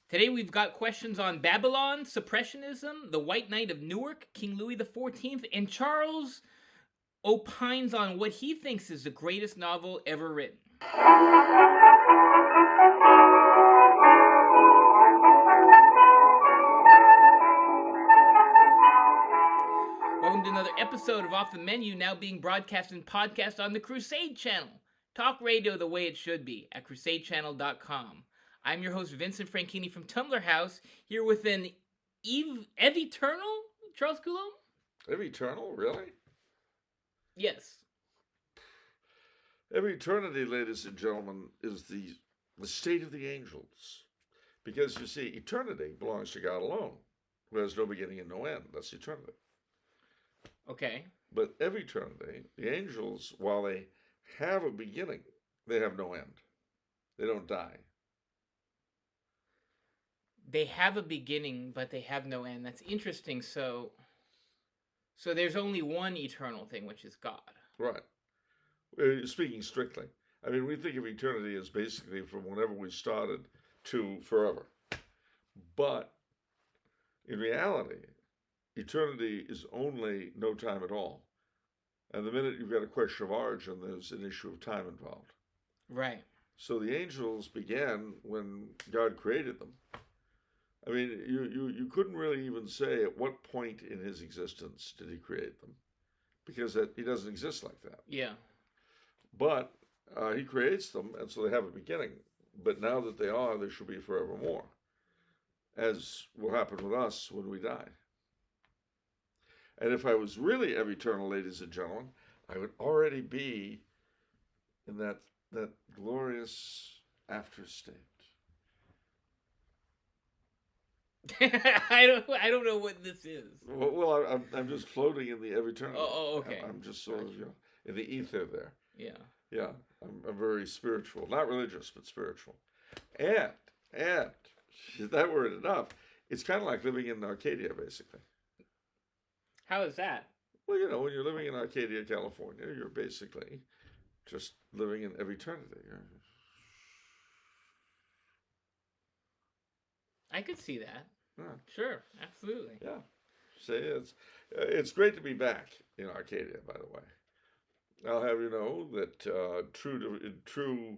Today we've got questions on Babylon, Supersessionism, the White Knight of Newark, King Louis XIV, and Charles opines on what he thinks is the greatest novel ever written. Welcome to another episode of Off the Menu, now being broadcast and podcast on the Crusade Channel. Talk radio the way it should be at crusadechannel.com. I'm your host, Vincent Franchini from Tumblr House, here with an Eternal, Charles Coulombe? Eternal, really? Yes. Eternity, ladies and gentlemen, is the state of the angels. Because, you see, eternity belongs to God alone, who has no beginning and no end. That's eternity. Okay. But eternity, the angels, while they have a beginning, they have no end. They don't die. They have a beginning, but they have no end. That's interesting. So there's only one eternal thing, which is God. Right. Speaking strictly. I mean, we think of eternity as basically from whenever we started to forever. But in reality, eternity is only no time at all. And the minute you've got a question of origin, there's an issue of time involved. Right. So the angels began when God created them. I mean, you couldn't really even say at what point in his existence did he create them, because he doesn't exist like that. Yeah. But he creates them, and so they have a beginning. But now that they are, they shall be forevermore, as will happen with us when we die. And if I was really eternal, ladies and gentlemen, I would already be in that glorious after state. I don't know what this is. Well, I'm just floating in the eternity. Oh, okay. I'm just sort of in the ether there. Yeah. Yeah. I'm very spiritual, not religious, but spiritual. And if that weren't enough, it's kind of like living in Arcadia, basically. How is that? Well, when you're living in Arcadia, California, you're basically just living in eternity. I could see that. Yeah. Sure, absolutely. Yeah. Say it's great to be back in Arcadia, by the way. I'll have you know that in true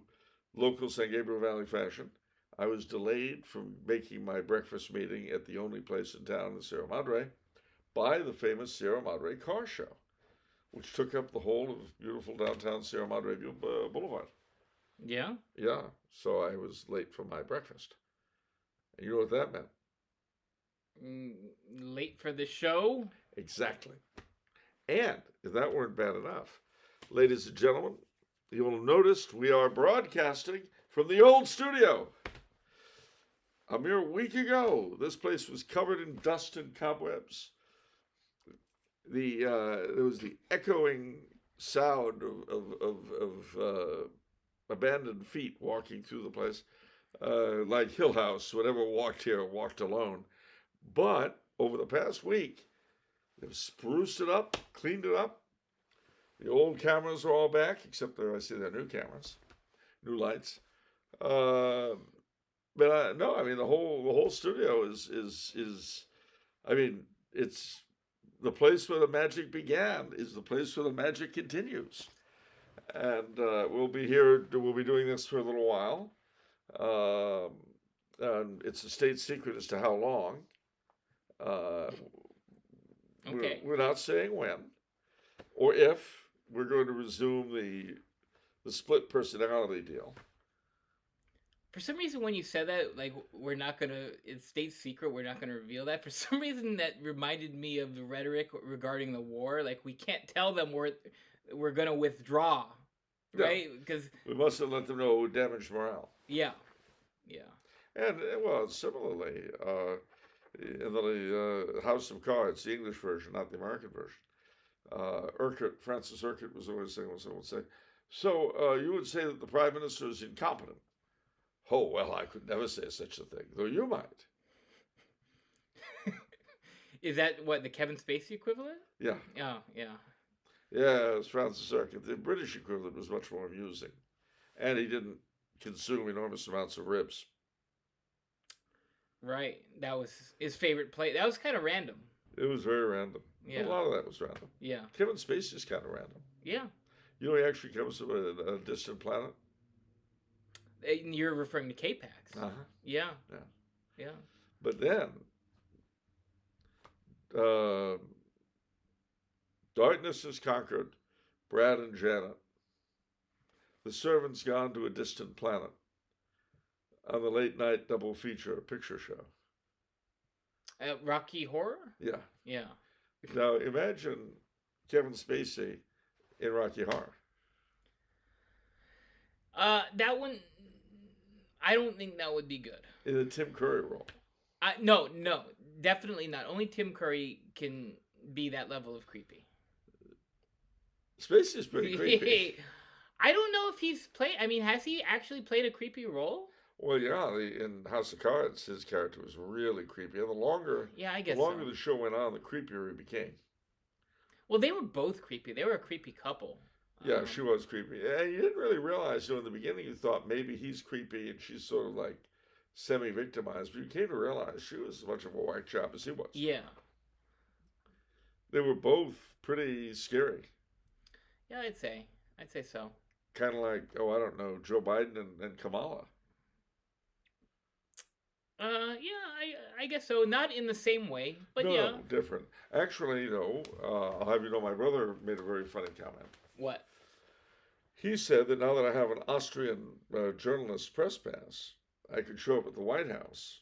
local San Gabriel Valley fashion, I was delayed from making my breakfast meeting at the only place in town in Sierra Madre by the famous Sierra Madre car show, which took up the whole of beautiful downtown Sierra Madre Boulevard. Yeah? Yeah, so I was late for my breakfast. And you know what that meant? Late for the show? Exactly. And if that weren't bad enough, ladies and gentlemen, you'll have noticed we are broadcasting from the old studio. A mere week ago, this place was covered in dust and cobwebs. There was the echoing sound of abandoned feet walking through the place, like Hill House. Whoever walked here walked alone. But over the past week, they've spruced it up, cleaned it up. The old cameras are all back, except I see they're new cameras, new lights. But no, I mean the whole studio is. I mean, it's the place where the magic began. Is the place where the magic continues. And we'll be here. We'll be doing this for a little while. And it's a state secret as to how long. Okay. We're not saying when or if we're going to resume the split personality deal. For some reason, when you said that, like, it's state secret, we're not going to reveal that. For some reason, that reminded me of the rhetoric regarding the war. Like, we can't tell them we're going to withdraw, right? Because we mustn't let them know it would damage morale. Yeah. And, well, similarly, in the House of Cards, the English version, not the American version, Francis Urquhart was always saying what someone would say. So you would say that the Prime Minister is incompetent. Oh, well, I could never say such a thing, though you might. Is that what, the Kevin Spacey equivalent? Yeah. Oh, yeah. Yeah, it was Francis Urquhart. The British equivalent was much more amusing. And he didn't consume enormous amounts of ribs. Right. That was his favorite play. That was kind of random. It was very random. Yeah. A lot of that was random. Yeah. Kevin Spacey's kind of random. Yeah. You know, he actually comes from a distant planet. And you're referring to K-Pax. Uh-huh. Yeah. Yeah. Yeah. But then, darkness has conquered Brad and Janet. The servant's gone to a distant planet on the late night double feature picture show. Rocky Horror? Yeah. Yeah. Now imagine Kevin Spacey in Rocky Horror. That one, I don't think that would be good. In a Tim Curry role. No, definitely not. Only Tim Curry can be that level of creepy. Spacey's pretty creepy. I don't know if he's played. I mean, has he actually played a creepy role? Well, yeah. In House of Cards, his character was really creepy, and the longer the show went on, the creepier he became. Well, they were both creepy. They were a creepy couple. Yeah, she was creepy, and you didn't really realize. In the beginning, you thought maybe he's creepy and she's sort of like semi-victimized, but you came to realize she was as much of a whack job as he was. Yeah. They were both pretty scary. Yeah, I'd say so. Kind of like, I don't know, Joe Biden and Kamala. Yeah, I guess so. Not in the same way, but no, yeah. Different. Actually, I'll have you know, my brother made a very funny comment. What? He said that now that I have an Austrian journalist press pass, I could show up at the White House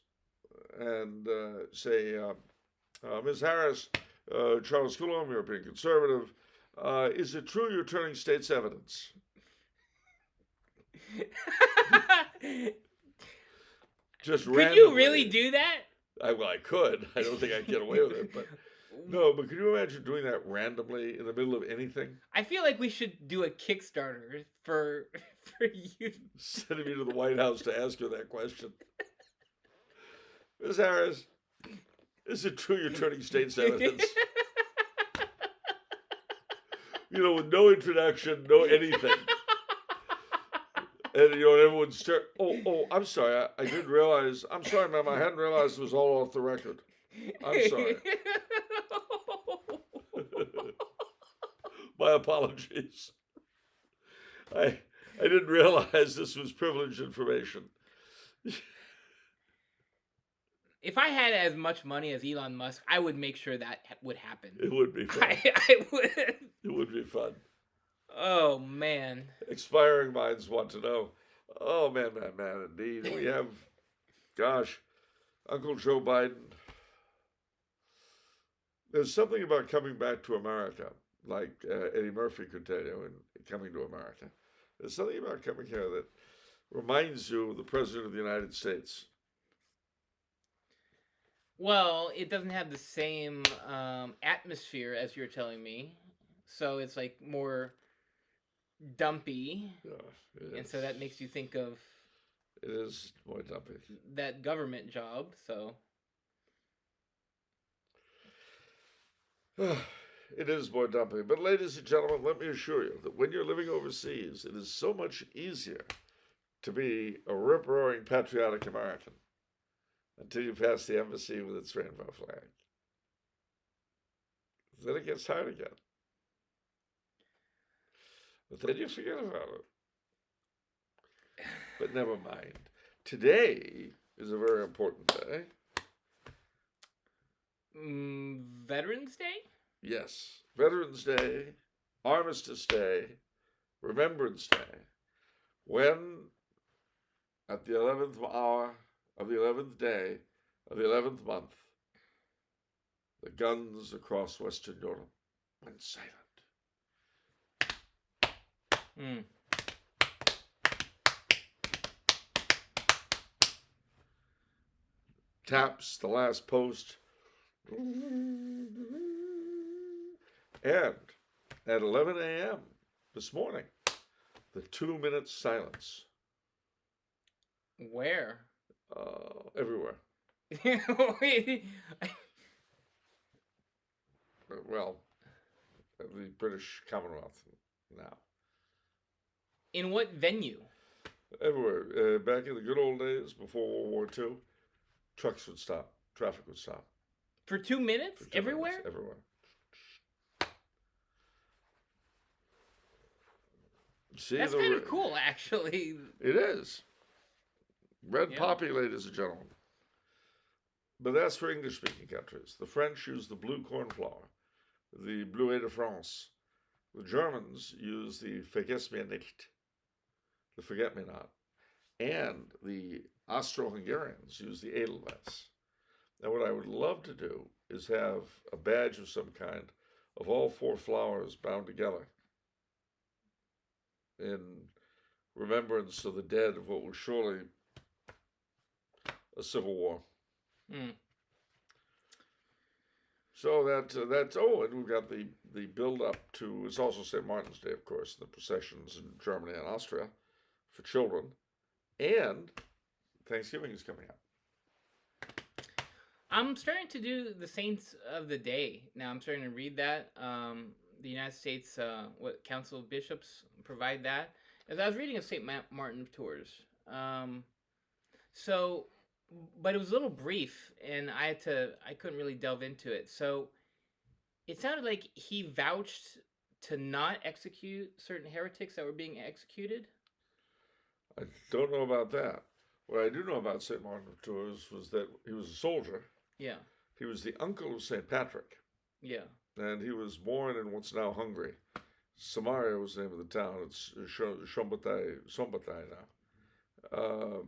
and say, Ms. Harris, Charles Coulombe, European conservative, is it true you're turning state's evidence? Just could randomly. you really do that? I could. I don't think I'd get away with it, but no. But could you imagine doing that randomly in the middle of anything? I feel like we should do a Kickstarter for you. Sending me to the White House to ask her that question. Ms. Harris, is it true you're turning state's evidence? With no introduction, no anything. And, everyone's staring. Oh, I'm sorry. I didn't realize. I'm sorry, ma'am. I hadn't realized it was all off the record. I'm sorry. My apologies. I didn't realize this was privileged information. If I had as much money as Elon Musk, I would make sure that would happen. It would be fun. I would. It would be fun. Oh, man. Expiring minds want to know. Oh, man, indeed. We have, Uncle Joe Biden. There's something about coming back to America, like Eddie Murphy could tell you, in coming to America. There's something about coming here that reminds you of the President of the United States. Well, it doesn't have the same atmosphere as you're telling me. So it's like more dumpy. Yeah, and so that makes you think of... It is more dumpy. That government job, so... It is more dumpy. But ladies and gentlemen, let me assure you that when you're living overseas, it is so much easier to be a rip-roaring patriotic American until you pass the embassy with its rainbow flag. Then it gets hard again. But then you forget about it. But never mind. Today is a very important day. Veterans Day? Yes. Veterans Day, Armistice Day, Remembrance Day. When, at the 11th hour of the 11th day of the 11th month, the guns across Western Europe went silent. Taps the last post. And at 11 a.m. this morning, the 2-minute silence. Where? Everywhere. Well, the British Commonwealth now. In what venue? Everywhere. Back in the good old days, before World War II, trucks would stop, traffic would stop. For 2 minutes? For 2 Everywhere? minutes, everywhere. See, That's kind of cool, actually. It is. Red Yeah. poppy, ladies and gentlemen. But that's for English-speaking countries. The French use the blue cornflower, the Bleuet de France. The Germans use the Vergessmeinnicht, the forget-me-not. And the Austro-Hungarians use the Edelweiss. Now, what I would love to do is have a badge of some kind of all 4 flowers bound together in remembrance of the dead of what was surely a civil war. Mm. So that's and we've got the build up to, it's also St. Martin's Day, of course, the processions in Germany and Austria for children, and Thanksgiving is coming up. I'm starting to do the Saints of the Day. Now I'm starting to read that. The United States Council of Bishops provide that. As I was reading of St. Martin of Tours. But it was a little brief, and I couldn't really delve into it. So it sounded like he vouched to not execute certain heretics that were being executed. I don't know about that. What I do know about St. Martin of Tours was that he was a soldier. Yeah. He was the uncle of St. Patrick. Yeah. And he was born in what's now Hungary. Samaria was the name of the town. It's Szombathely now.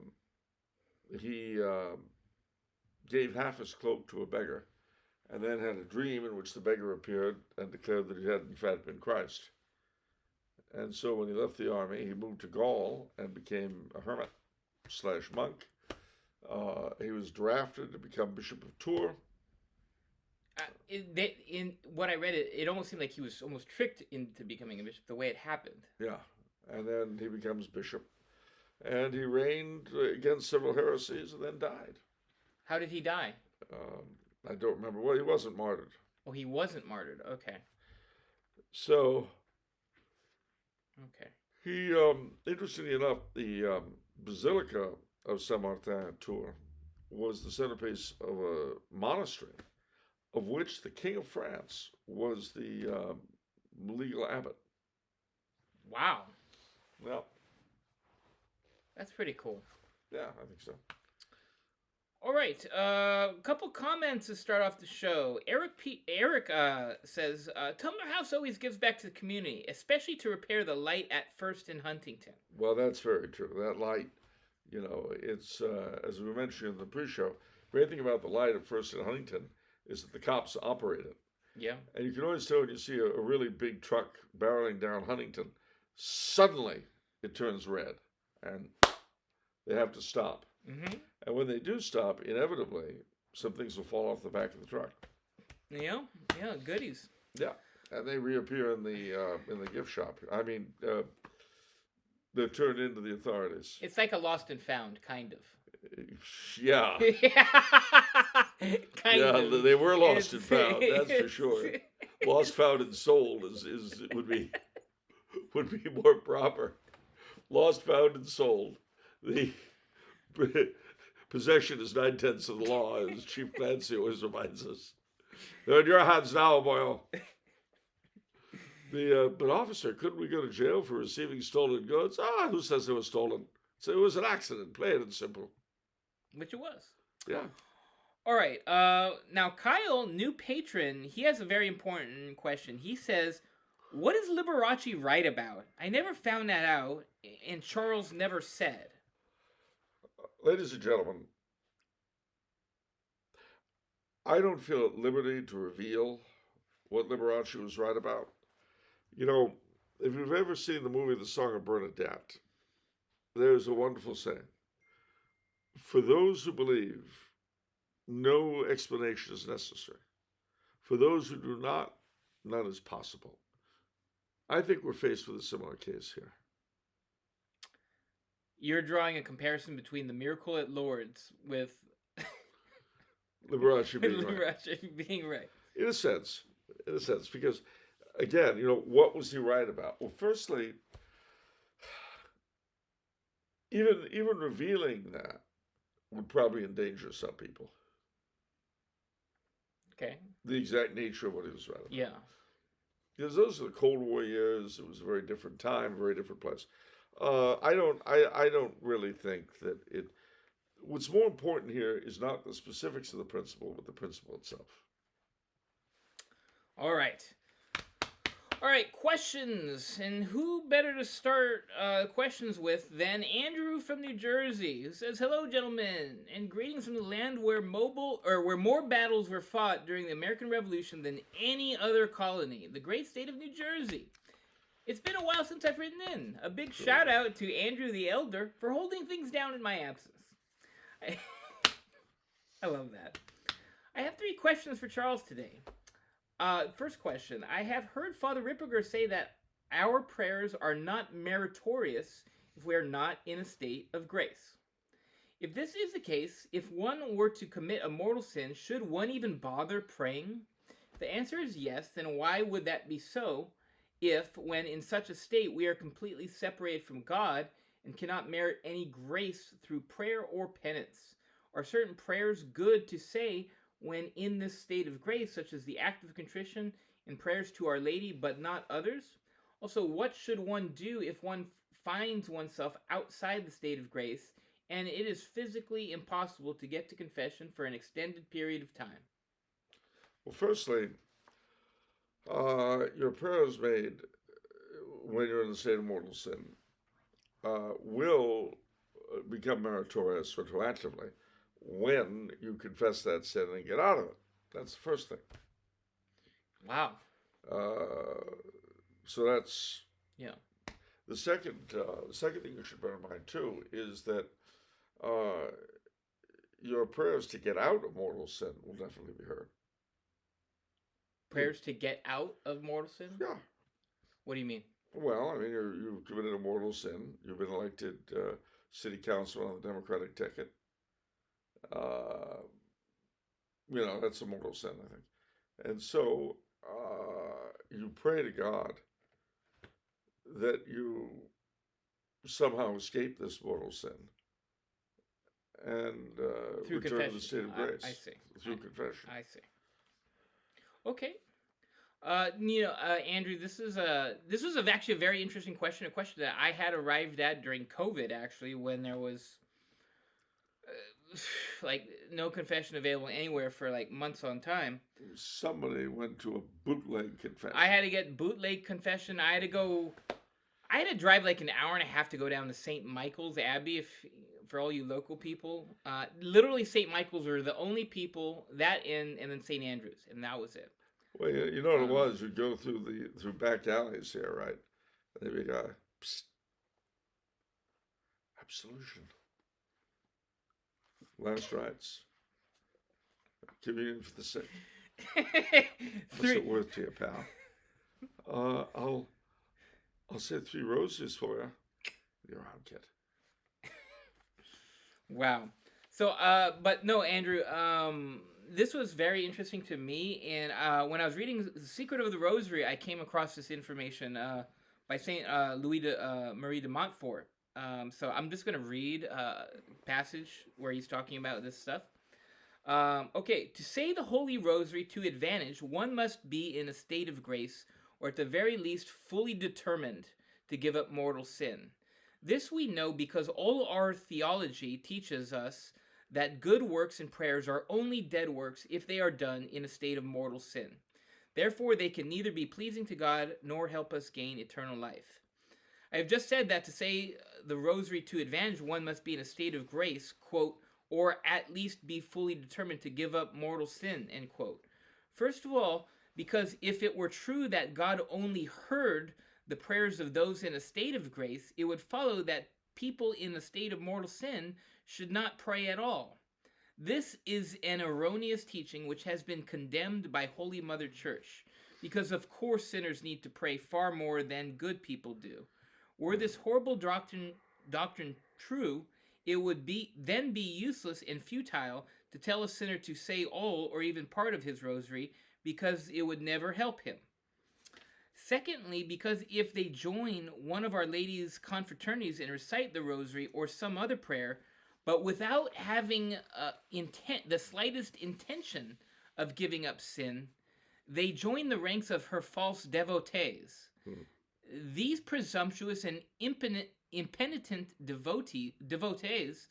He gave half his cloak to a beggar, and then had a dream in which the beggar appeared and declared that he had in fact been Christ. And so when he left the army, he moved to Gaul and became a hermit/monk. He was drafted to become Bishop of Tours. In what I read, it almost seemed like he was almost tricked into becoming a bishop the way it happened. Yeah, and then he becomes bishop. And he reigned against several heresies and then died. How did he die? I don't remember. Well, he wasn't martyred. Oh, he wasn't martyred. Okay. So, okay. He, interestingly enough, the Basilica of Saint-Martin at Tours was the centerpiece of a monastery of which the King of France was the legal abbot. Wow. Well, that's pretty cool. Yeah, I think so. All right, a couple comments to start off the show. Eric says, Tumblr House always gives back to the community, especially to repair the light at First in Huntington. Well, that's very true. That light, you know, it's, as we mentioned in the pre-show, great thing about the light at First in Huntington is that the cops operate it. Yeah. And you can always tell when you see a really big truck barreling down Huntington, suddenly it turns red, and they have to stop. Mm-hmm. And when they do stop, inevitably, some things will fall off the back of the truck. Yeah, goodies. Yeah, and they reappear in the gift shop. I mean, they're turned into the authorities. It's like a lost and found, kind of. Yeah. kind of. They were lost and found. That's for sure. Lost, found, and sold would be more proper. Lost, found, and sold. The possession is 9/10 of the law, as Chief Clancy always reminds us. They're in your hands now, boyo. But officer, couldn't we go to jail for receiving stolen goods? Who says they were stolen? So it was an accident, plain and simple. Which it was. Yeah. All right. Now, Kyle, new patron, he has a very important question. He says, what is Liberace write about? I never found that out, and Charles never said. Ladies and gentlemen, I don't feel at liberty to reveal what Liberace was right about. You know, if you've ever seen the movie The Song of Bernadette, there's a wonderful saying. For those who believe, no explanation is necessary. For those who do not, none is possible. I think we're faced with a similar case here. You're drawing a comparison between the Miracle at Lourdes with Liberace being right. In a sense, because, again, you know, what was he right about? Well, firstly, even revealing that would probably endanger some people. Okay. The exact nature of what he was writing about. Yeah. Because those are the Cold War years. It was a very different time, very different place. I don't really think that it. What's more important here is not the specifics of the principle, but the principle itself. All right. All right, questions. And who better to start questions with than Andrew from New Jersey, who says, "Hello, gentlemen, and greetings from the land where more battles were fought during the American Revolution than any other colony, the great state of New Jersey. It's been a while since I've written in. A big shout out to Andrew the Elder for holding things down in my absence." I love that. I have 3 questions for Charles today. First question. I have heard Father Ripperger say that our prayers are not meritorious if we are not in a state of grace. If this is the case, if one were to commit a mortal sin, should one even bother praying? If the answer is yes, then why would that be so if, when in such a state, we are completely separated from God and cannot merit any grace through prayer or penance? Are certain prayers good to say when in this state of grace, such as the act of contrition and prayers to Our Lady, but not others? Also, what should one do if one finds oneself outside the state of grace and it is physically impossible to get to confession for an extended period of time? Well, firstly, your prayers made when you're in the state of mortal sin will become meritorious retroactively when you confess that sin and get out of it. That's the first thing. Wow. So that's Yeah. the second thing you should bear in mind too is that your prayers to get out of mortal sin will definitely be heard. Prayers to get out of mortal sin? Yeah. What do you mean? Well, I mean, you've committed a mortal sin. You've been elected city councilor on the Democratic ticket. That's a mortal sin, I think. And so you pray to God that you somehow escape this mortal sin and Through return confession. to the state of grace. I see. Through confession. I see. Okay. Andrew, this was actually a very interesting question. A question that I had arrived at during COVID, actually, when there was no confession available anywhere for months on time. Somebody went to a bootleg confession. I had to get bootleg confession. I had to drive an hour and a half to go down to St. Michael's Abbey. For all you local people, literally St. Michael's were the only people and then St. Andrews, and that was it. Well, you know what it was? You'd go through back alleys here, right? And they'd be psst, absolution, last rites, communion for the sick. What's it worth to you, pal? I'll say 3 roses for you. You're on, kid. Wow. So, but no, Andrew. This was very interesting to me, and when I was reading The Secret of the Rosary, I came across this information by Saint Marie de Montfort. So I'm just going to read a passage where he's talking about this stuff. Okay, to say the Holy Rosary to advantage, one must be in a state of grace, or at the very least fully determined to give up mortal sin. This we know because all our theology teaches us that good works and prayers are only dead works if they are done in a state of mortal sin. Therefore, they can neither be pleasing to God nor help us gain eternal life. I have just said that to say the Rosary to advantage, one must be in a state of grace, quote, or at least be fully determined to give up mortal sin, end quote. First of all, because if it were true that God only heard the prayers of those in a state of grace, it would follow that people in a state of mortal sin should not pray at all. This is an erroneous teaching which has been condemned by Holy Mother Church, because of course sinners need to pray far more than good people do. Were this horrible doctrine true, it would then be useless and futile to tell a sinner to say all or even part of his rosary, because it would never help him. Secondly, because if they join one of Our Lady's confraternities and recite the rosary or some other prayer, but without having the slightest intention of giving up sin, they join the ranks of her false devotees. These presumptuous and impenitent devotees,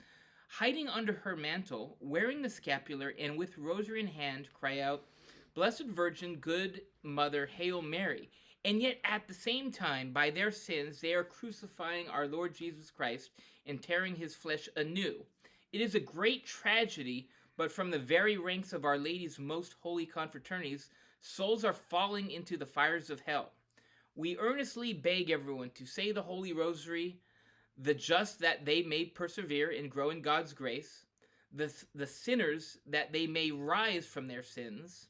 hiding under her mantle, wearing the scapular, and with rosary in hand, cry out, "Blessed Virgin, good Mother, Hail Mary." And yet, at the same time, by their sins, they are crucifying our Lord Jesus Christ and tearing his flesh anew. It is a great tragedy, but from the very ranks of Our Lady's most holy confraternities, souls are falling into the fires of hell. We earnestly beg everyone to say the Holy Rosary, the just that they may persevere and grow in God's grace, the sinners that they may rise from their sins.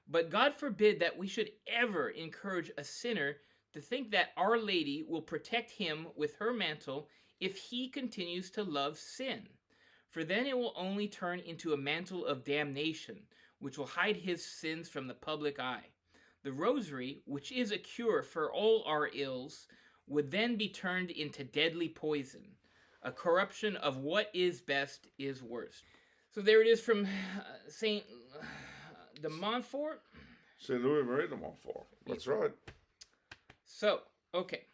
But God forbid that we should ever encourage a sinner to think that Our Lady will protect him with her mantle if he continues to love sin. For then it will only turn into a mantle of damnation, which will hide his sins from the public eye. The rosary, which is a cure for all our ills, would then be turned into deadly poison. A corruption of what is best is worst. So there it is from Saint de Montfort. Saint Louis Marie de Montfort. That's right. So, okay.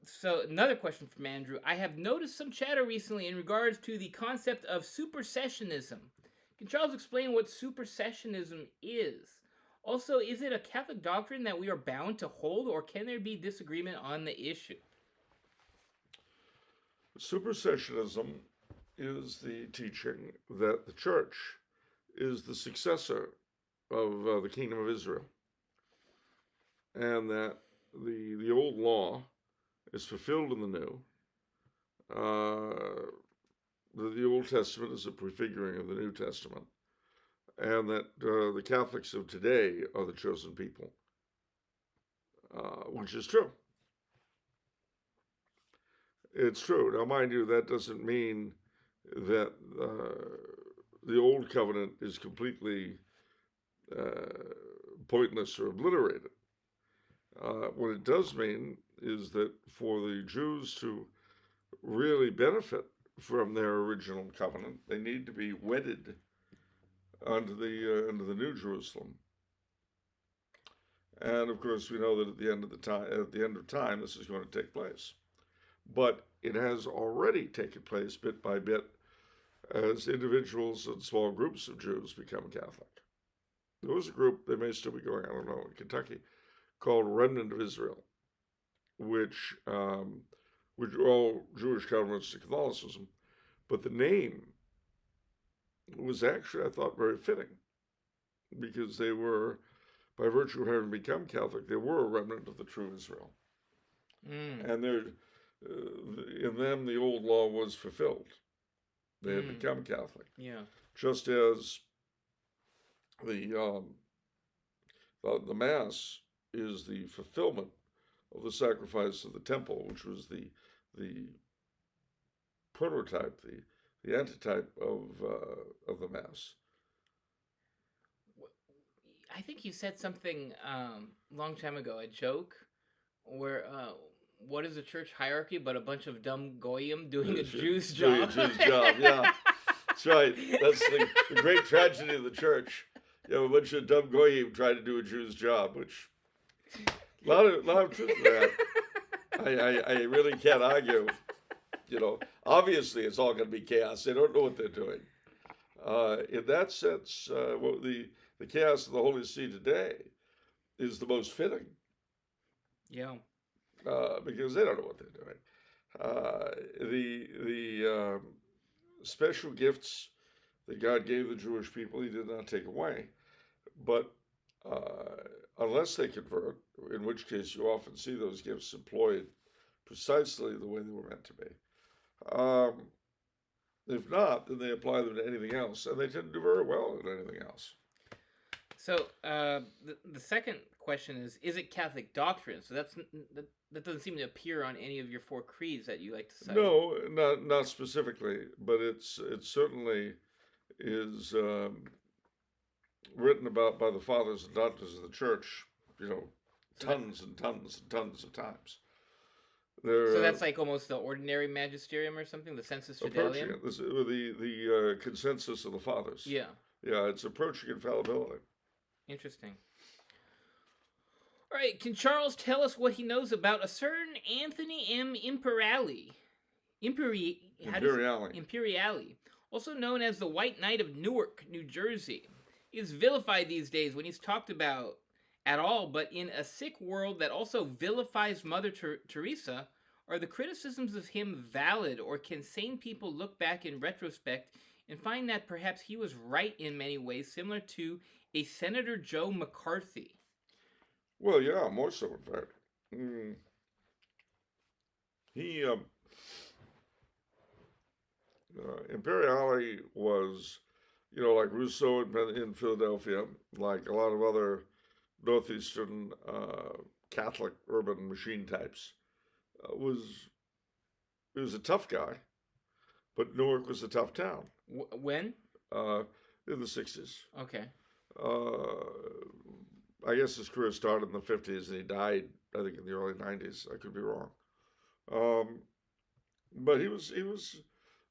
So another question from Andrew. I have noticed some chatter recently in regards to the concept of supersessionism. Can Charles explain what supersessionism is? Also, is it a Catholic doctrine that we are bound to hold, or can there be disagreement on the issue? Supersessionism is the teaching that the Church is the successor of the Kingdom of Israel, and that the old law is fulfilled in the new. The Old Testament is a prefiguring of the New Testament, and that the Catholics of today are the chosen people, which is true. It's true. Now, mind you, that doesn't mean that the Old Covenant is completely pointless or obliterated. What it does mean is that for the Jews to really benefit from their original covenant, they need to be wedded unto the New Jerusalem. And of course, we know that at the end of time, this is going to take place. But it has already taken place bit by bit as individuals and small groups of Jews become Catholic. There was a group, they may still be going, I don't know, in Kentucky, called Remnant of Israel, which are all Jewish converts to Catholicism, but the name was actually, I thought, very fitting, because they were, by virtue of having become Catholic, they were a remnant of the true Israel. And in them, the old law was fulfilled. They had become Catholic. Yeah. Just as the Mass is the fulfillment of the sacrifice of the temple, which was the prototype, the antitype of the Mass. I think you said something long time ago, a joke, where what is a church hierarchy but a bunch of dumb goyim doing a Jew's job? Jew's job, yeah. That's right. That's the great tragedy of the church. You know, a bunch of dumb goyim trying to do a Jew's job, which a lot of truth to that. I really can't argue. You know, obviously it's all going to be chaos. They don't know what they're doing. In that sense, the chaos of the Holy See today is the most fitting. Yeah. Because they don't know what they're doing. The special gifts that God gave the Jewish people, He did not take away. But unless they convert, in which case you often see those gifts employed precisely the way they were meant to be. If not, then they apply them to anything else, and they tend to do very well at anything else. So the second question is it Catholic doctrine? So that doesn't seem to appear on any of your four creeds that you like to cite. No, not specifically, but it certainly is written about by the fathers and doctors of the church, you know, tons and tons and tons of times. They're So that's like almost the ordinary magisterium or something, the sensus approaching fidelium. it. This is the consensus of the fathers. Yeah, Yeah, it's approaching infallibility. interesting. All right, can Charles tell us what he knows about a certain Anthony M. Imperiale? Imperiale. Imperiale, also known as the White Knight of Newark, New Jersey. He is vilified these days when he's talked about at all, but in a sick world that also vilifies Mother Teresa, are the criticisms of him valid, or can sane people look back in retrospect and find that perhaps he was right in many ways, similar to a Senator Joe McCarthy? Well, yeah, more so, in fact. Mm. He, Imperiale was, like Rousseau in Philadelphia, like a lot of other Northeastern Catholic urban machine types, he was a tough guy, but Newark was a tough town. When? In the 60s. Okay. I guess his career started in the 50s and he died, I think, in the early 90s. I could be wrong. But he was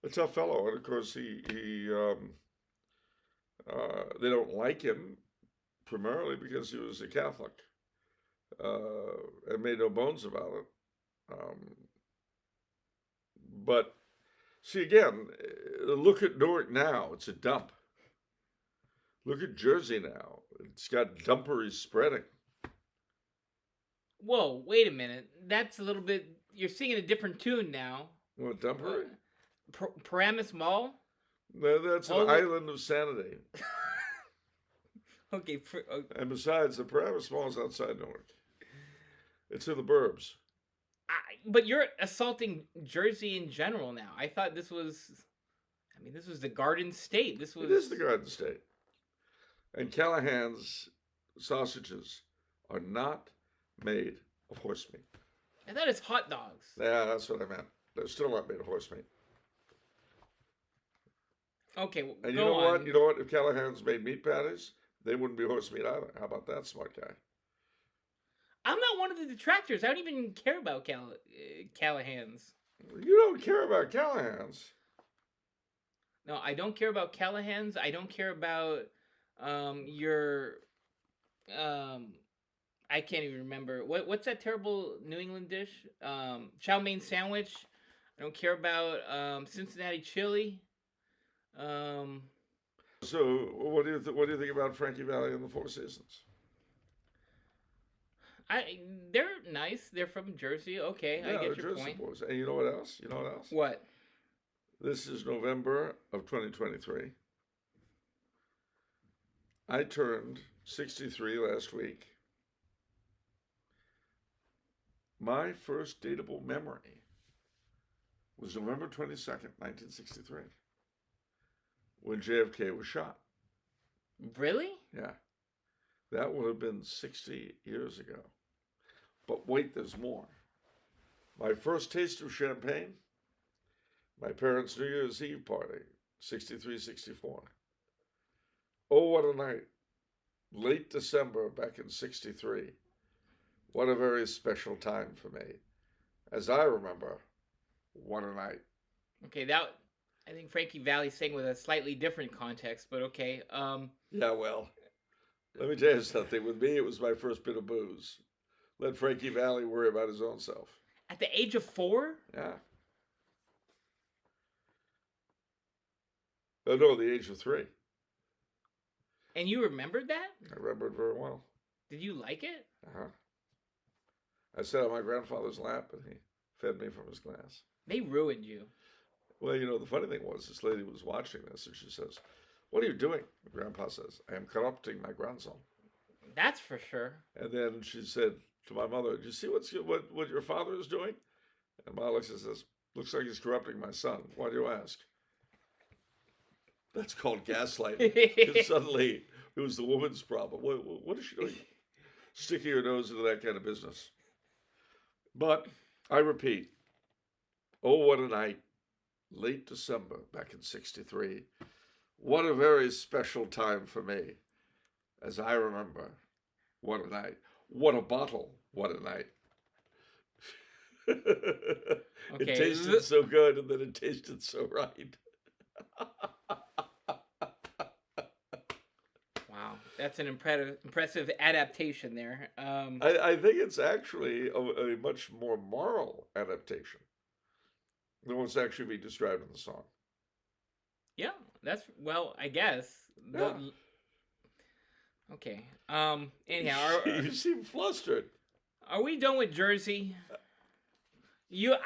a tough fellow, and of course they don't like him primarily because he was a Catholic and made no bones about it. But see, again, look at Newark now. It's a dump. Look at Jersey now. It's got dumperies spreading. Whoa, wait a minute. That's a little bit... You're singing a different tune now. What, dumpery? Paramus Mall? No, that's an island of sanity. Okay. And besides, the Paramus Mall is outside Newark. It's in the burbs. But you're assaulting Jersey in general now. I thought this was... I mean, this was the Garden State. This was... It is the Garden State. And Callahan's sausages are not made of horse meat. I thought it's hot dogs. Yeah, that's what I meant. They're still not made of horse meat. Okay, well, and go you know on. what? You know what? If Callahan's made meat patties, they wouldn't be horse meat either. How about that, smart guy? I'm not one of the detractors. I don't even care about Callahan's. You don't care about Callahan's. No, I don't care about Callahan's. I don't care about your... I can't even remember. What's that terrible New England dish? Chow mein sandwich. I don't care about Cincinnati chili. So what do you think about Frankie Valli and the Four Seasons? They're nice. They're from Jersey. Okay, Yeah, I get your Jersey point. boys. And you know what else? You know what else? What? This is November of 2023. I turned 63 last week. My first datable memory was November 22nd, 1963, when JFK was shot. Really? Yeah. That would have been 60 years ago. But wait, there's more. My first taste of champagne, my parents' New Year's Eve party, 63, 64. Oh, what a night. Late December back in 63. What a very special time for me. As I remember, what a night. Okay, I think Frankie Valli sang with a slightly different context, but okay. Yeah, well, let me tell you something. With me, it was my first bit of booze. Let Frankie Valli worry about his own self. At the age of 4? Yeah. Oh, no, the age of 3. And you remembered that? I remember it very well. Did you like it? Uh-huh. I sat on my grandfather's lap and he fed me from his glass. They ruined you. Well, the funny thing was, this lady was watching this and she says, "What are you doing?" Grandpa says, "I am corrupting my grandson." That's for sure. And then she said to my mother, "Do you see what your father is doing?" And my Alexa says, "Looks like he's corrupting my son. Why do you ask?" That's called gaslighting. Because suddenly it was the woman's problem. What is she doing? Sticking her nose into that kind of business. But I repeat, oh, what a night. Late December back in 63. What a very special time for me. As I remember, what a night. What a bottle. What a night. It Okay. tasted so good, and then it tasted so right. Wow, that's an impressive adaptation there. I think it's actually a much more moral adaptation than what's actually being described in the song. Yeah, that's well, I guess. Yeah. Okay. Anyhow, You seem flustered. are we done with Jersey?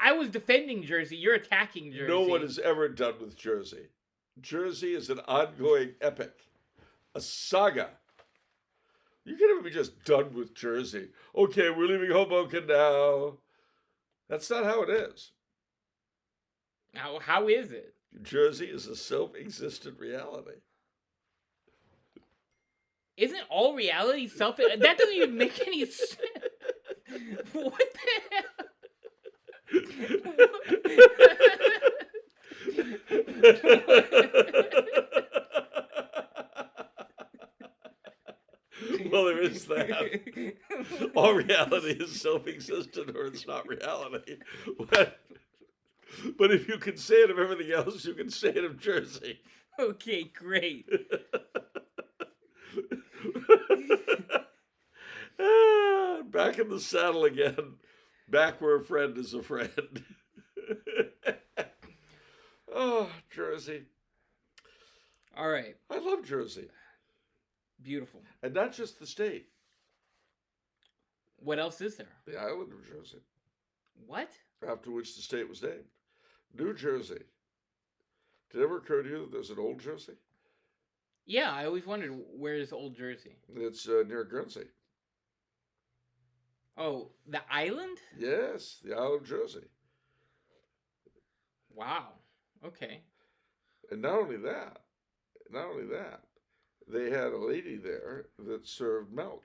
I was defending Jersey. You're attacking Jersey. No one is ever done with Jersey. Jersey is an ongoing epic, a saga. You can never be just done with Jersey. Okay, we're leaving Hoboken now. That's not how it is. How is it? Jersey is a self-existent reality. Isn't all reality self? That doesn't even make any sense. What the hell? Well, there is that. All reality is self-existent, or it's not reality. But if you can say it of everything else, you can say it of Jersey. Okay, great. Back in the saddle again. Back where a friend is a friend. Oh, Jersey. All right. I love Jersey. Beautiful. And not just the state. What else is there? The island of Jersey. What? After which the state was named. New Jersey. Did it ever occur to you that there's an Old Jersey? Yeah, I always wondered, where is Old Jersey? It's near Guernsey. Oh, the island? Yes, the Isle of Jersey. Wow. Okay. And not only that, they had a lady there that served milk.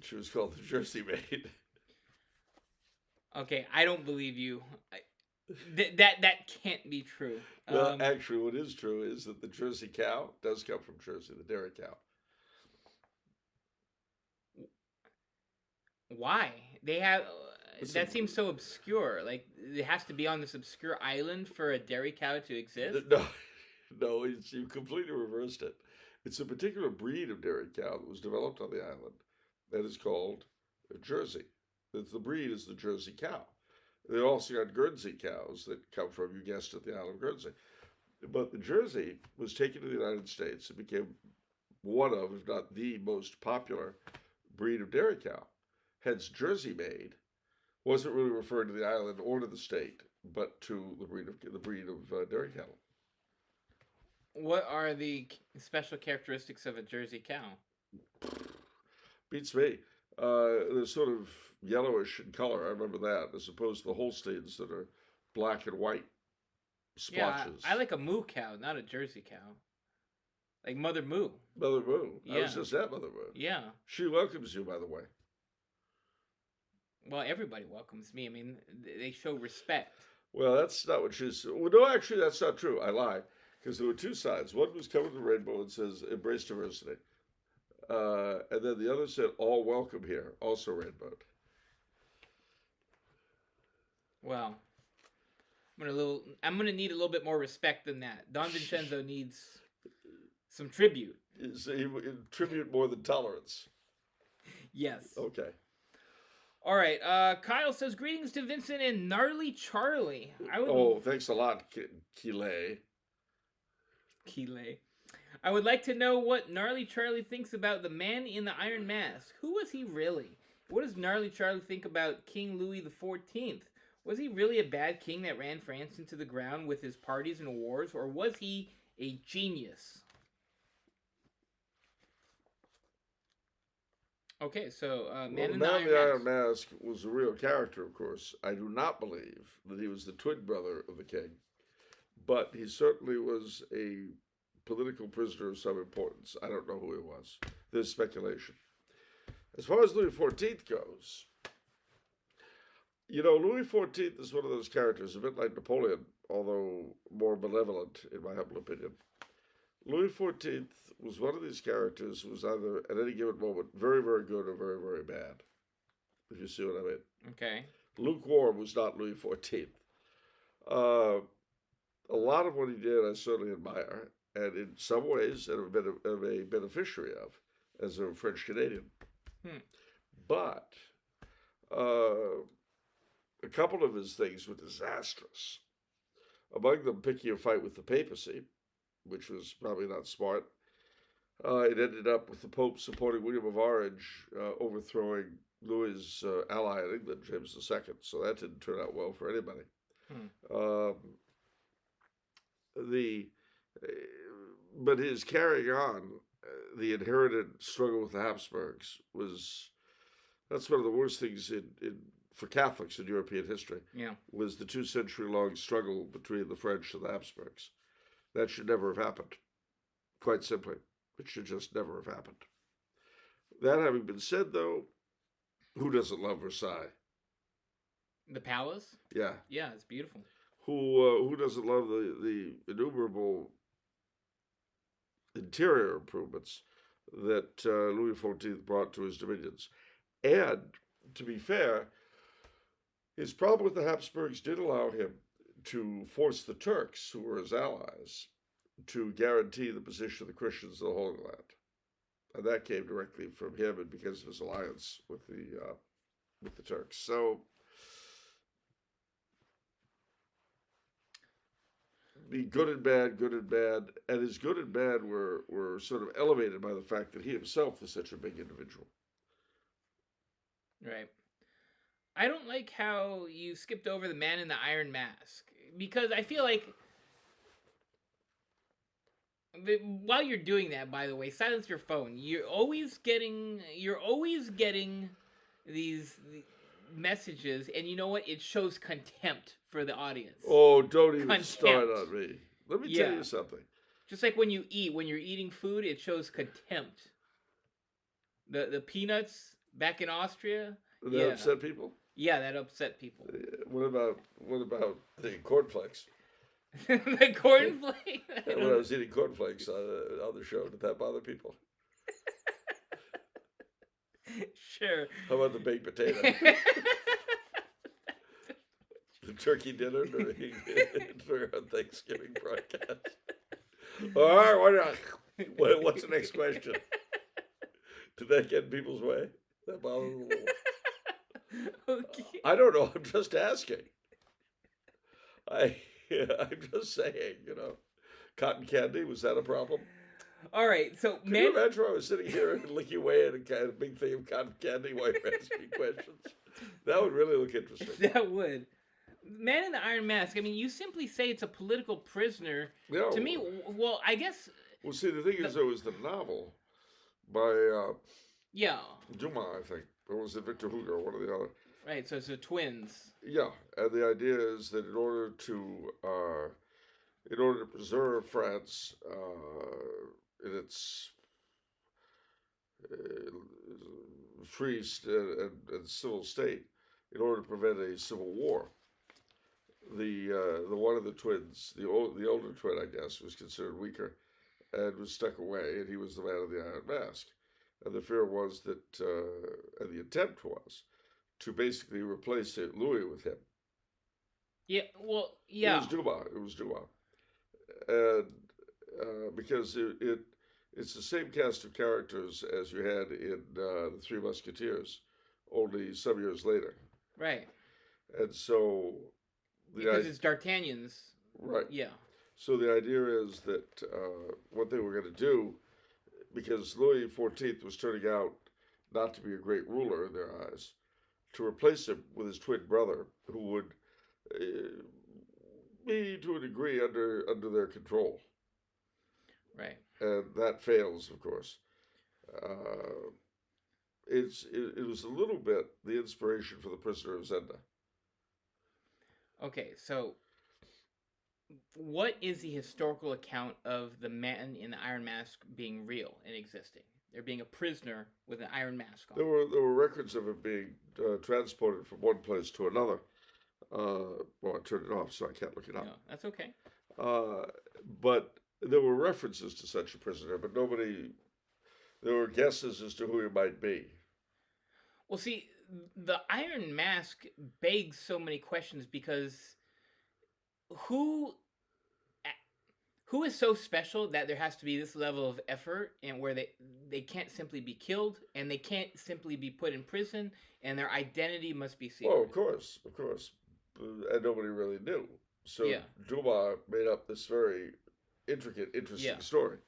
She was called the Jersey Maid. Okay, I don't believe you. That can't be true. Well, actually, what is true is that the Jersey cow does come from Jersey, the dairy cow. Why? They have... that seems so obscure. Like, it has to be on this obscure island for a dairy cow to exist? No, you completely reversed it. It's a particular breed of dairy cow that was developed on the island that is called Jersey. The breed is the Jersey cow. They also got Guernsey cows that come from, you guessed it, the Isle of Guernsey. But the Jersey was taken to the United States and became one of, if not the most popular breed of dairy cow. Hence, Jersey Maid wasn't really referring to the island or to the state, but to the breed of dairy cattle. What are the special characteristics of a Jersey cow? Beats me. They're sort of yellowish in color. I remember that, as opposed to the Holsteins that are black and white splotches. Yeah, I like a moo cow, not a Jersey cow. Like Mother Moo. Mother Moo. Yeah. I was just at Mother Moo. Yeah. She welcomes you, by the way. Well, everybody welcomes me. I mean, they show respect. Well, that's not what she's... Well, no, actually, that's not true. I lie. Because there were two sides. One was covered in rainbow and says, embrace diversity. And then the other said, all welcome here, also rainbowed. Well, I'm gonna need a little bit more respect than that. Don Vincenzo needs some tribute. Tribute more than tolerance. Yes. Okay. All right. Kyle says, greetings to Vincent and Gnarly Charlie. Thanks a lot, Keeley. I would like to know what Gnarly Charlie thinks about the man in the Iron Mask. Who was he really? What does Gnarly Charlie think about King Louis XIV? Was he really a bad king that ran France into the ground with his parties and wars, or was he a genius? Okay, so Man in the Iron Mask was a real character, of course. I do not believe that he was the twin brother of the king, but he certainly was a political prisoner of some importance. I don't know who he was. There's speculation. As far as Louis XIV goes, Louis XIV is one of those characters, a bit like Napoleon, although more malevolent, in my humble opinion. Louis XIV was one of these characters who was either, at any given moment, very, very good or very, very bad. If you see what I mean. Okay. lukewarm was not Louis XIV. A lot of what he did I certainly admire, and in some ways am a beneficiary of as a French Canadian. But a couple of his things were disastrous. Among them, picking a fight with the papacy, which was probably not smart. It ended up with the Pope supporting William of Orange, overthrowing Louis's ally in England, James II. So that didn't turn out well for anybody. But his carrying on the inherited struggle with the Habsburgs that's one of the worst things for Catholics in European history. Yeah. Was the 2-century-long struggle between the French and the Habsburgs. That should never have happened. Quite simply, it should just never have happened. That having been said, though, who doesn't love Versailles? The palace? Yeah. Yeah, it's beautiful. Who doesn't love the innumerable interior improvements that Louis XIV brought to his dominions? And, to be fair, his problem with the Habsburgs did allow him to force the Turks, who were his allies, to guarantee the position of the Christians in the Holy Land. And that came directly from him and because of his alliance with the Turks. So the good and bad, and his good and bad were sort of elevated by the fact that he himself was such a big individual. Right. I don't like how you skipped over the Man in the Iron Mask, because I feel like while you're doing that, by the way, silence your phone. You're always getting these messages, and you know what? It shows contempt for the audience. Oh, don't even start on me. Let me tell you something. Just like when you're eating food, it shows contempt. The peanuts back in Austria. That upset people? Yeah, that upset people. What about the cornflakes? The cornflakes? When I was eating cornflakes on the show, did that bother people? Sure. How about the baked potato? The turkey dinner during our Thanksgiving broadcast. All right, what's the next question? Did that get in people's way? That bothers them a little. Okay. I don't know. I'm just asking. I'm just saying, cotton candy, was that a problem? All right, so Can you imagine I was sitting here and licking away at a big thing of cotton candy while you're asking questions? That would really look interesting. That would. Man in the Iron Mask, I mean, you simply say it's a political prisoner. Yeah, to me, well, I guess... Well, see, the thing is, there was the novel by Dumas, I think. Or was it Victor Hugo, one or the other? Right, so it's the twins. Yeah, and the idea is that in order to preserve France in its free and civil state, in order to prevent a civil war, the one of the twins, the older twin, I guess, was considered weaker and was stuck away, and he was the man in the Iron Mask. And the fear was that, and the attempt was, to basically replace Louis with him. Yeah, well, yeah. It was Dumas. And because it's the same cast of characters as you had in The Three Musketeers, only some years later. Right. And so... Because it's D'Artagnan's. Right. Yeah. So the idea is that what they were going to do, because Louis XIV was turning out not to be a great ruler in their eyes, to replace him with his twin brother, who would be, to a degree, under their control. Right. And that fails, of course. It was a little bit the inspiration for The Prisoner of Zenda. Okay, so what is the historical account of the Man in the Iron Mask being real and existing? There being a prisoner with an iron mask on. There were records of it being transported from one place to another. Well, I turned it off, so I can't look it up. No, that's okay. But there were references to such a prisoner, but there were guesses as to who he might be. Well, see, the Iron Mask begs so many questions because who who is so special that there has to be this level of effort and where they can't simply be killed and they can't simply be put in prison and their identity must be secret. Well, of course. And nobody really knew. So Yeah. Dumas made up this very intricate, interesting Yeah. story.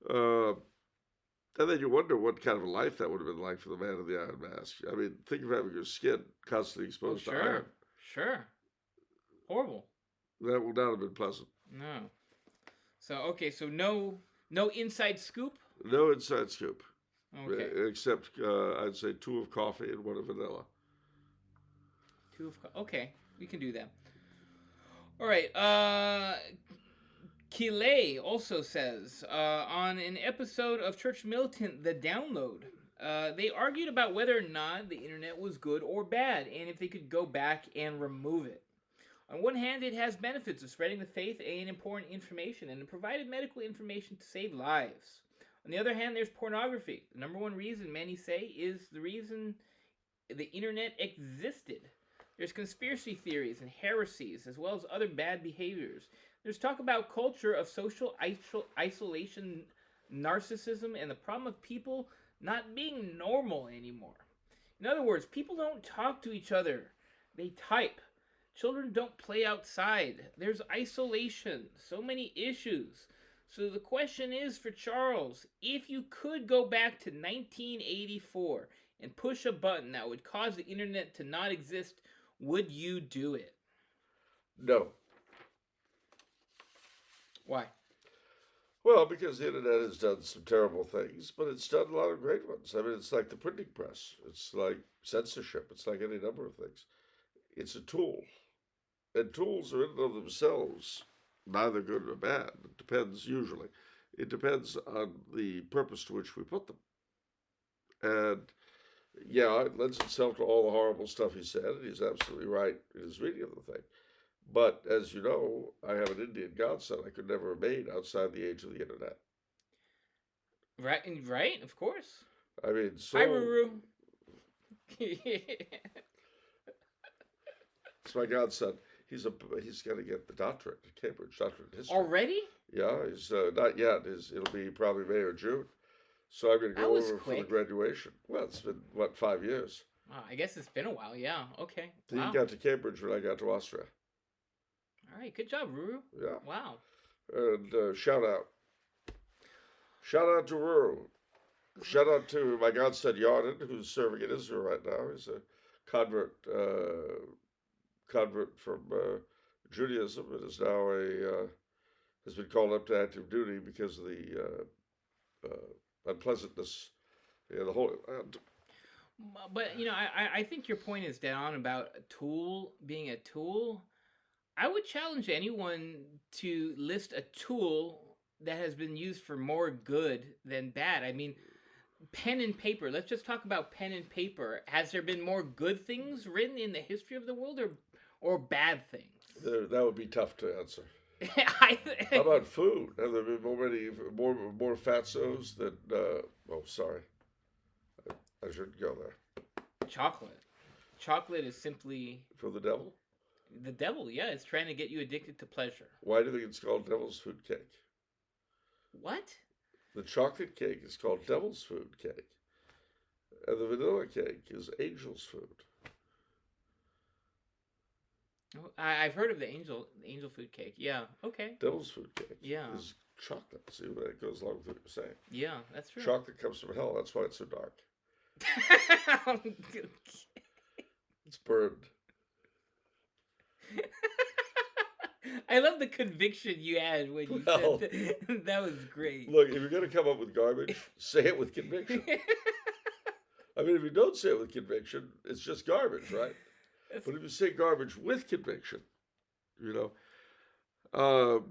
And then you wonder what kind of a life that would have been like for the man in the Iron Mask. I mean, think of having your skin constantly exposed to iron. Sure. Horrible. That would not have been pleasant. No. So okay, so no inside scoop. No inside scoop. Okay. Except I'd say 2 of coffee and 1 of vanilla. 2 of okay, we can do that. All right. Keeley also says on an episode of Church Militant, The Download, they argued about whether or not the internet was good or bad, and if they could go back and remove it. On one hand, it has benefits of spreading the faith and important information, and it provided medical information to save lives. On the other hand, there's pornography. The number one reason, many say, is the reason the internet existed. There's conspiracy theories and heresies, as well as other bad behaviors. There's talk about culture of social isolation, narcissism, and the problem of people not being normal anymore. In other words, people don't talk to each other. They type. Children don't play outside. There's isolation. So many issues. So the question is for Charles, if you could go back to 1984 and push a button that would cause the internet to not exist, would you do it? No. Why? Well, because the internet has done some terrible things, but it's done a lot of great ones. I mean, it's like the printing press. It's like censorship. It's like any number of things. It's a tool. And tools are in and of themselves neither good nor bad. It depends, usually. It depends on the purpose to which we put them. And, yeah, it lends itself to all the horrible stuff he said, and he's absolutely right in his reading of the thing. But, as you know, I have an Indian godson I could never have made outside the age of the internet. Right, of course. I mean, so... Hi, Ruru. It's my godson. He's got to get the doctorate at Cambridge, doctorate in history. Already? Yeah, he's not yet. It'll be probably May or June. So I'm going to go over for the graduation. Well, it's been, 5 years? I guess it's been a while, yeah. Okay. He got to Cambridge when I got to Austria. All right, good job, Ruru. Yeah. Wow. And shout out. Shout out to Ruru. Shout out to my godson, Yarden, who's serving in Israel right now. He's a convert from Judaism and is now has been called up to active duty because of the unpleasantness. Yeah, the whole. But I think your point is dead on about a tool being a tool. I would challenge anyone to list a tool that has been used for more good than bad. I mean, pen and paper. Let's just talk about pen and paper. Has there been more good things written in the history of the world or bad things? That would be tough to answer. How about food? Have there been more fatzos than? Sorry, I shouldn't go there. Chocolate. Chocolate is simply for the devil. The devil, yeah, it's trying to get you addicted to pleasure. Why do you think it's called devil's food cake? What? The chocolate cake is called devil's food cake, and the vanilla cake is angel's food. I've heard of the angel food cake. Yeah, okay. Devil's food cake. Yeah. Is chocolate. See what it goes along with what you're saying. Yeah, that's true. Chocolate comes from hell. That's why it's so dark. It's burned. I love the conviction you had when you said that. That was great. Look, if you're going to come up with garbage, say it with conviction. I mean, if you don't say it with conviction, it's just garbage, right? But if you say garbage with conviction, all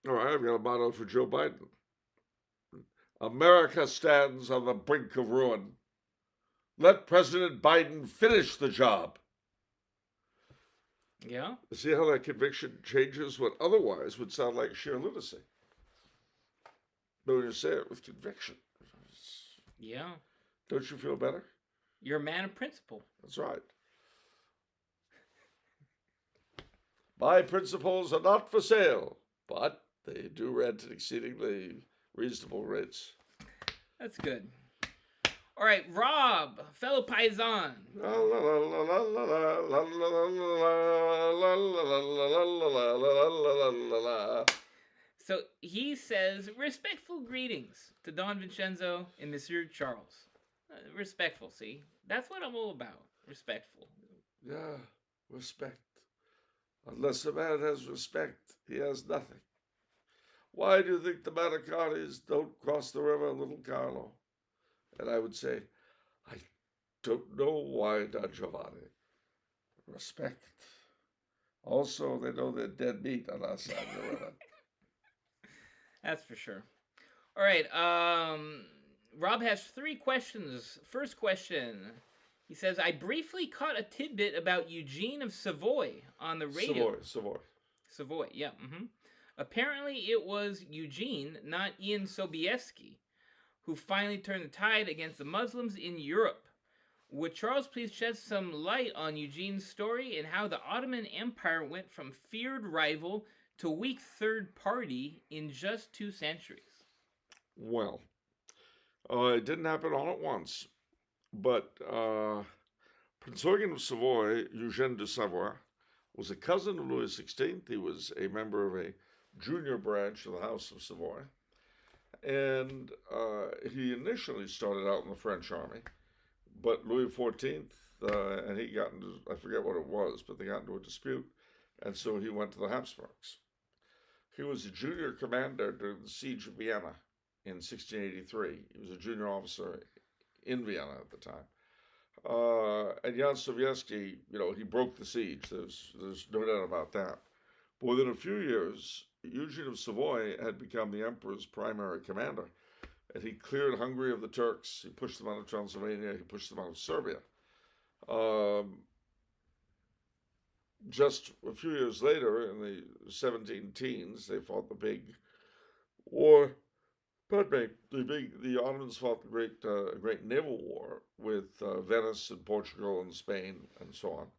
right, I've got a motto for Joe Biden. America stands on the brink of ruin. Let President Biden finish the job. Yeah. See how that conviction changes what otherwise would sound like sheer lunacy. But when you say it with conviction. Yeah. Don't you feel better? You're a man of principle. That's right. My principles are not for sale, but they do rent at exceedingly reasonable rates. That's good. All right, Rob, fellow paisan. So he says, respectful greetings to Don Vincenzo and Monsieur Charles. Respectful, see? That's what I'm all about. Respectful. Yeah, respect. Unless a man has respect, he has nothing. Why do you think the Manicotis don't cross the river, little Carlo? And I would say, I don't know why, Don Giovanni. Respect. Also, they know they're dead meat on our side of the river. That's for sure. All right, Rob has 3 questions. First question. He says, I briefly caught a tidbit about Eugene of Savoy on the radio. Savoy, yeah. Apparently it was Eugene, not Ian Sobieski, who finally turned the tide against the Muslims in Europe. Would Charles please shed some light on Eugene's story and how the Ottoman Empire went from feared rival to weak third party in just 2 centuries? Well, it didn't happen all at once, but Prince Eugen of Savoy, Eugene de Savoy, was a cousin of Louis XVI. He was a member of a junior branch of the House of Savoy, and he initially started out in the French army, but Louis XIV, and he got into, I forget what it was, but they got into a dispute, and so he went to the Habsburgs. He was a junior commander during the siege of Vienna in 1683. He was a junior officer in Vienna at the time. And Jan Sobieski, he broke the siege. There's no doubt about that. But within a few years, Eugene of Savoy had become the emperor's primary commander, and he cleared Hungary of the Turks. He pushed them out of Transylvania. He pushed them out of Serbia. Just a few years later, in the 17 teens, they fought the big war. Pardon me. The Ottomans fought the great naval war with Venice and Portugal and Spain and so on.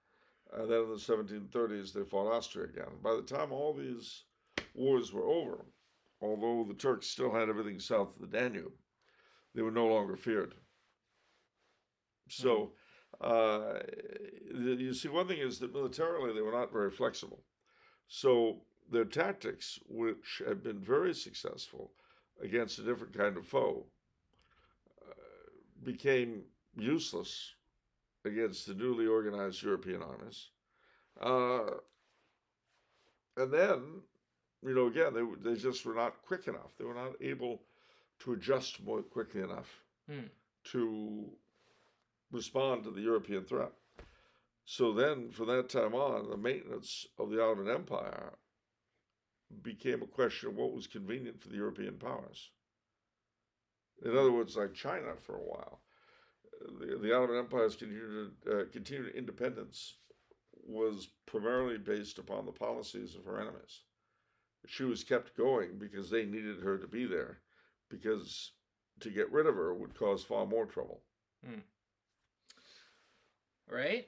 And then in the 1730s, they fought Austria again. By the time all these wars were over, although the Turks still had everything south of the Danube, they were no longer feared. So, you see, one thing is that militarily they were not very flexible. So their tactics, which had been very successful against a different kind of foe, became useless against the newly organized European armies. And then, again, they just were not quick enough. They were not able to adjust more quickly enough to respond to the European threat. So then, from that time on, the maintenance of the Ottoman Empire became a question of what was convenient for the European powers. In other words, like China for a while, the Ottoman Empire's continued independence was primarily based upon the policies of her enemies. She was kept going because they needed her to be there, because to get rid of her would cause far more trouble. Right.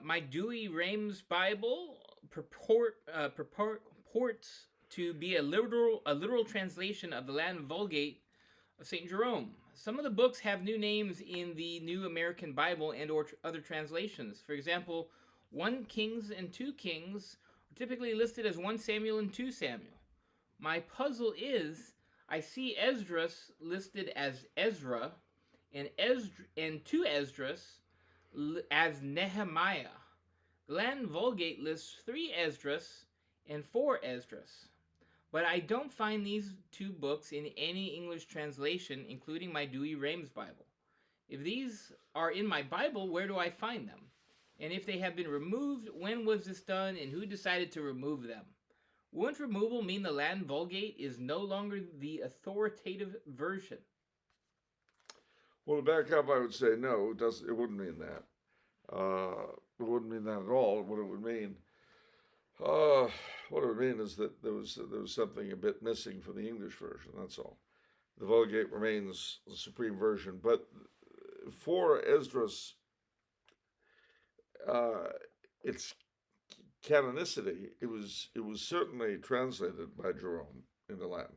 My Douay-Rheims Bible purports to be a literal translation of the Latin Vulgate of St. Jerome. Some of the books have new names in the New American Bible and or other translations. For example, 1 Kings and 2 Kings are typically listed as 1 Samuel and 2 Samuel. My puzzle is, I see Esdras listed as Ezra and 2 Esdras as Nehemiah. The Latin Vulgate lists 3 Esdras and 4 Esdras, but I don't find these 2 books in any English translation, including my Douay-Rheims Bible. If these are in my Bible, where do I find them? And if they have been removed, when was this done, and who decided to remove them? Wouldn't removal mean the Latin Vulgate is no longer the authoritative version? Well, to back up, I would say no. It wouldn't mean that. It wouldn't mean that at all. What it would mean is that there was something a bit missing from the English version. That's all. The Vulgate remains the supreme version, but for Esdras, its canonicity, it was certainly translated by Jerome into Latin,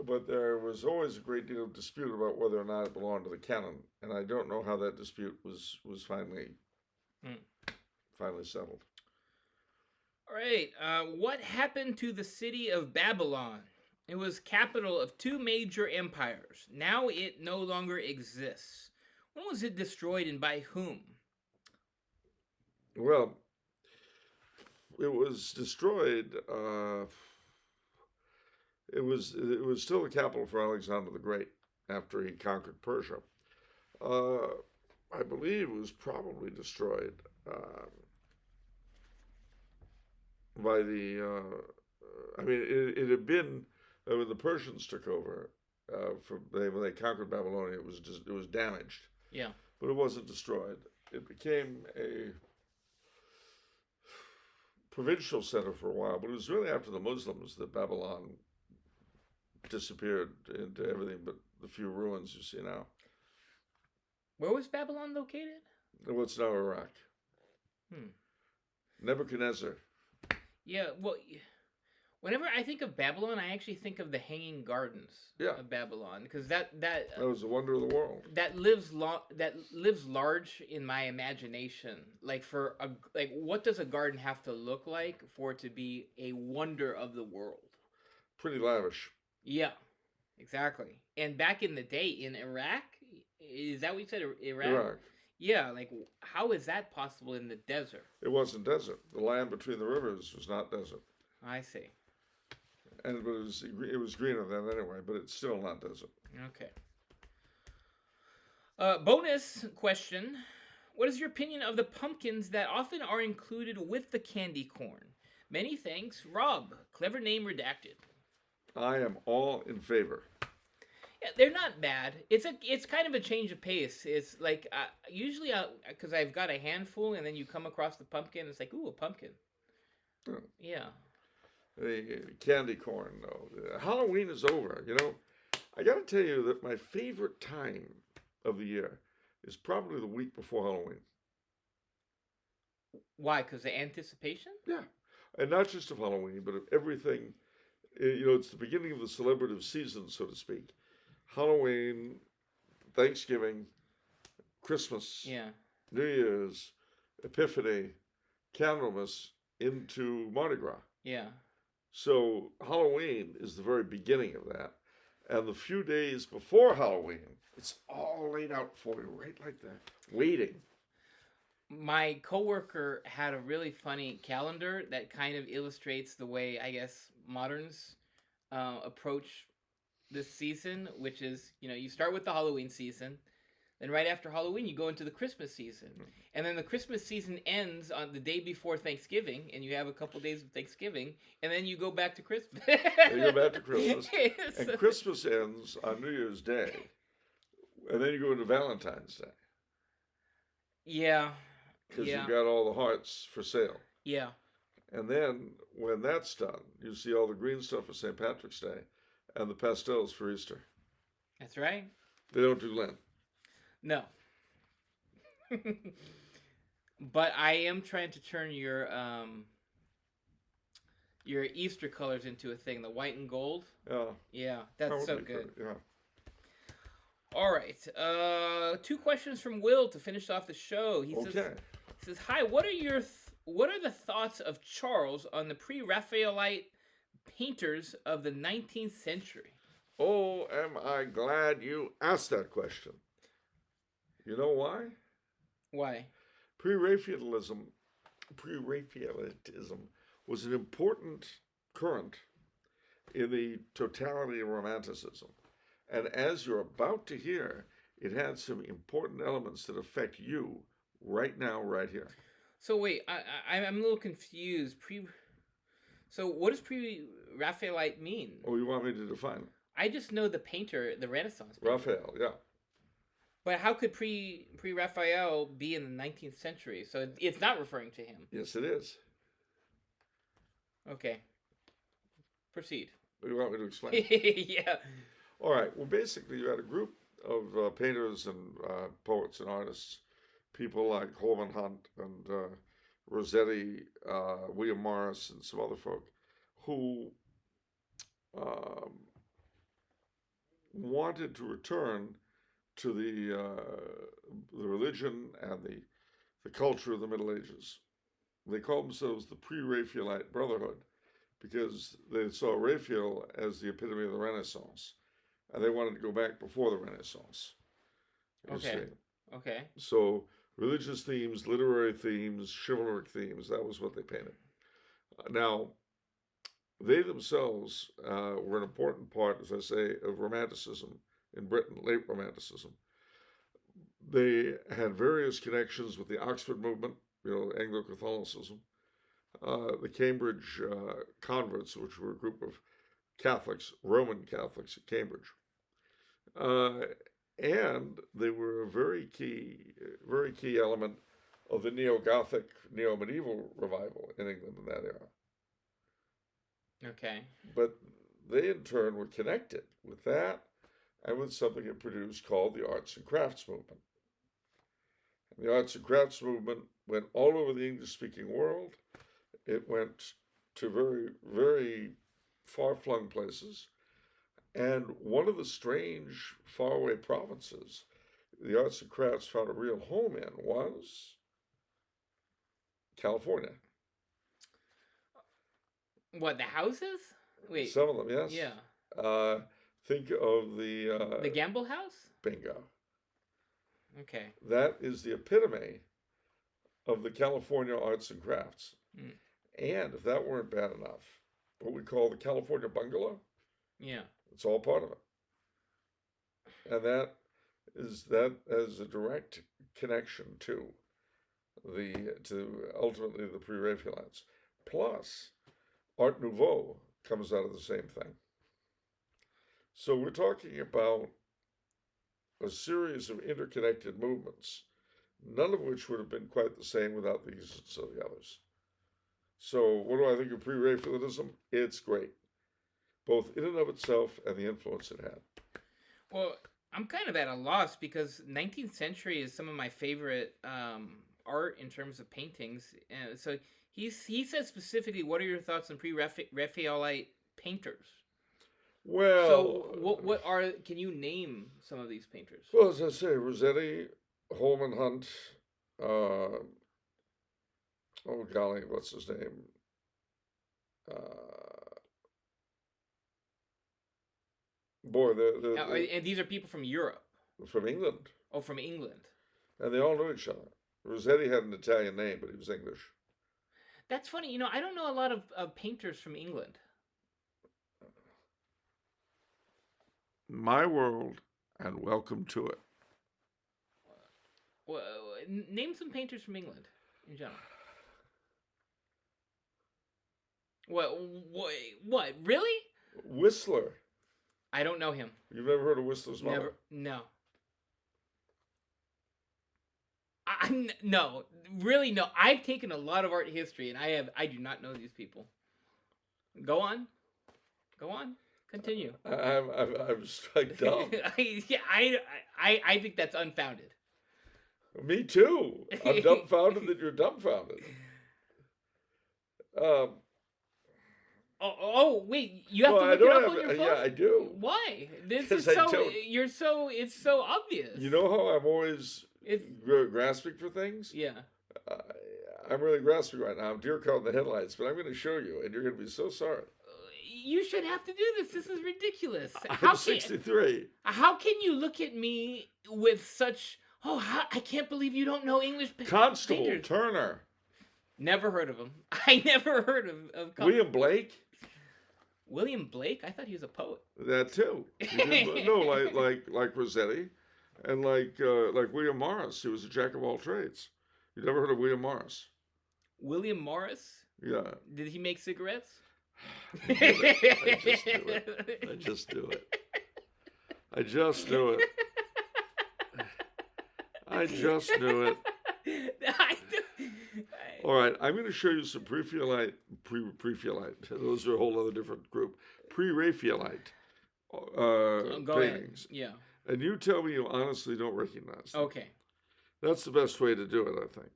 but there was always a great deal of dispute about whether or not it belonged to the canon, and I don't know how that dispute was finally settled. All right. What happened to the city of Babylon? It was capital of two major empires. Now it no longer exists. When was it destroyed and by whom? Well, it was destroyed. It was still the capital for Alexander the Great after he conquered Persia. I believe it was probably destroyed by the. It had been when the Persians took over. When they conquered Babylonia, it was damaged. Yeah, but it wasn't destroyed. It became a provincial center for a while, but it was really after the Muslims that Babylon disappeared into everything but the few ruins you see now. Where was Babylon located? What's now Iraq. Nebuchadnezzar. Yeah, well, whenever I think of Babylon, I actually think of the Hanging Gardens of Babylon, because that was the wonder of the world. That lives large in my imagination. Like what does a garden have to look like for it to be a wonder of the world? Pretty lavish. Yeah, exactly. And back in the day in Iraq, is that what you said? Iraq. Yeah, like how is that possible in the desert? It wasn't desert. The land between the rivers was not desert. I see. And it was greener then anyway, but it's still not desert. Okay. Bonus question. What is your opinion of the pumpkins that often are included with the candy corn? Many thanks, Rob. Clever name redacted. I am all in favor. Yeah, they're not bad. It's kind of a change of pace. It's like usually because I've got a handful, and then you come across the pumpkin. It's like, ooh, a pumpkin. Yeah. The candy corn, though. Halloween is over. I got to tell you that my favorite time of the year is probably the week before Halloween. Why? Because the anticipation? Yeah. And not just of Halloween, but of everything. It's the beginning of the celebrative season, so to speak. Halloween, Thanksgiving, Christmas, New Year's, Epiphany, Candlemas, into Mardi Gras. Yeah. So Halloween is the very beginning of that. And the few days before Halloween, it's all laid out for you, right like that, waiting. My coworker had a really funny calendar that kind of illustrates the way, I guess, moderns approach this season, which is, you start with the Halloween season, then right after Halloween, you go into the Christmas season. And then the Christmas season ends on the day before Thanksgiving, and you have a couple days of Thanksgiving, and then you go back to Christmas. You go back to Christmas. And Christmas ends on New Year's Day, and then you go into Valentine's Day. Yeah. Because you've got all the hearts for sale. Yeah. And then, when that's done, you see all the green stuff for St. Patrick's Day and the pastels for Easter. That's right. They don't do Lent. No. But I am trying to turn your Easter colors into a thing, the white and gold. Yeah. Yeah, that's so good. Yeah. All right. 2 questions from Will to finish off the show. He says, "Hi, what are the thoughts of Charles on the Pre-Raphaelite painters of the 19th century?" Oh, am I glad you asked that question. You know why? Why? Pre-Raphaelitism was an important current in the totality of Romanticism. And as you're about to hear, it had some important elements that affect you right now, right here. So wait, I'm a little confused. So what does Pre-Raphaelite mean? Oh, you want me to define it? I just know the painter, the Renaissance painter. Raphael, yeah. But how could Pre-Raphael be in the 19th century? So it's not referring to him. Yes, it is. Okay. Proceed. What do you want me to explain? Yeah. All right. Well, basically, you had a group of painters and poets and artists, people like Holman Hunt and Rossetti, William Morris, and some other folk, who wanted to return to the religion and the culture of the Middle Ages. They called themselves the Pre-Raphaelite Brotherhood because they saw Raphael as the epitome of the Renaissance, and they wanted to go back before the Renaissance. Okay. So religious themes, literary themes, chivalric themes, that was what they painted. Now, they themselves were an important part, as I say, of Romanticism in Britain, late Romanticism. They had various connections with the Oxford movement, Anglo-Catholicism, the Cambridge converts, which were a group of Catholics, Roman Catholics at Cambridge. And they were a very key element of the neo-Gothic, neo-medieval revival in England in that era. Okay. But they, in turn, were connected with that and with something it produced called the arts and crafts movement. And the arts and crafts movement went all over the English-speaking world. It went to very, very far-flung places. And one of the strange, faraway provinces the arts and crafts found a real home in was California. What, the houses? Wait. Some of them, yes. Yeah. Think of the Gamble House? Bingo. Okay. That is the epitome of the California arts and crafts. Mm. And if that weren't bad enough, what we call the California bungalow, yeah, it's all part of it. And that has a direct connection to ultimately the Pre-Raphaelites. Plus, Art Nouveau comes out of the same thing. So we're talking about a series of interconnected movements, none of which would have been quite the same without the existence of the others. So what do I think of Pre-Raphaelitism? It's great, both in and of itself and the influence it had. Well, I'm kind of at a loss because 19th century is some of my favorite art in terms of paintings. So he says specifically, what are your thoughts on Pre-Raphaelite painters? Well, so can you name some of these painters? Well, as I say, Rossetti, Holman Hunt, oh golly, what's his name? And these are people from Europe? From England. Oh, from England. And they all knew each other. Rossetti had an Italian name, but he was English. That's funny. I don't know a lot of painters from England. My world, and welcome to it. Well, name some painters from England in general. What? Really? Whistler. I don't know him. You've never heard of Whistler's mother? Never. No. No, really no. I've taken a lot of art history, and I do not know these people. Go on. Continue. I'm struck dumb. I think that's unfounded. Me too. I'm dumbfounded that you're dumbfounded. Oh, wait! You have to look it up on your phone. Yeah, I do. Why? This is so. You're so. It's so obvious. You know how I'm always grasping for things? Yeah. I'm really grasping right now. I'm deer caught in the headlights, but I'm going to show you, and you're going to be so sorry. You should have to do this. This is ridiculous. I'm 63. How can you look at me with such? I can't believe you don't know English Constable painters. Turner. Never heard of him. I never heard of William Blake. William Blake? I thought he was a poet. That too. No, like Rossetti, and like William Morris. He was a jack of all trades. You never heard of William Morris? William Morris? Yeah. Did he make cigarettes? I just do it. I just knew it. All right, I'm going to show you some Pre-Raphaelite. Those are a whole other different group. Pre-Raphaelite paintings. Yeah. And you tell me you honestly don't recognize them. Okay. That's the best way to do it, I think.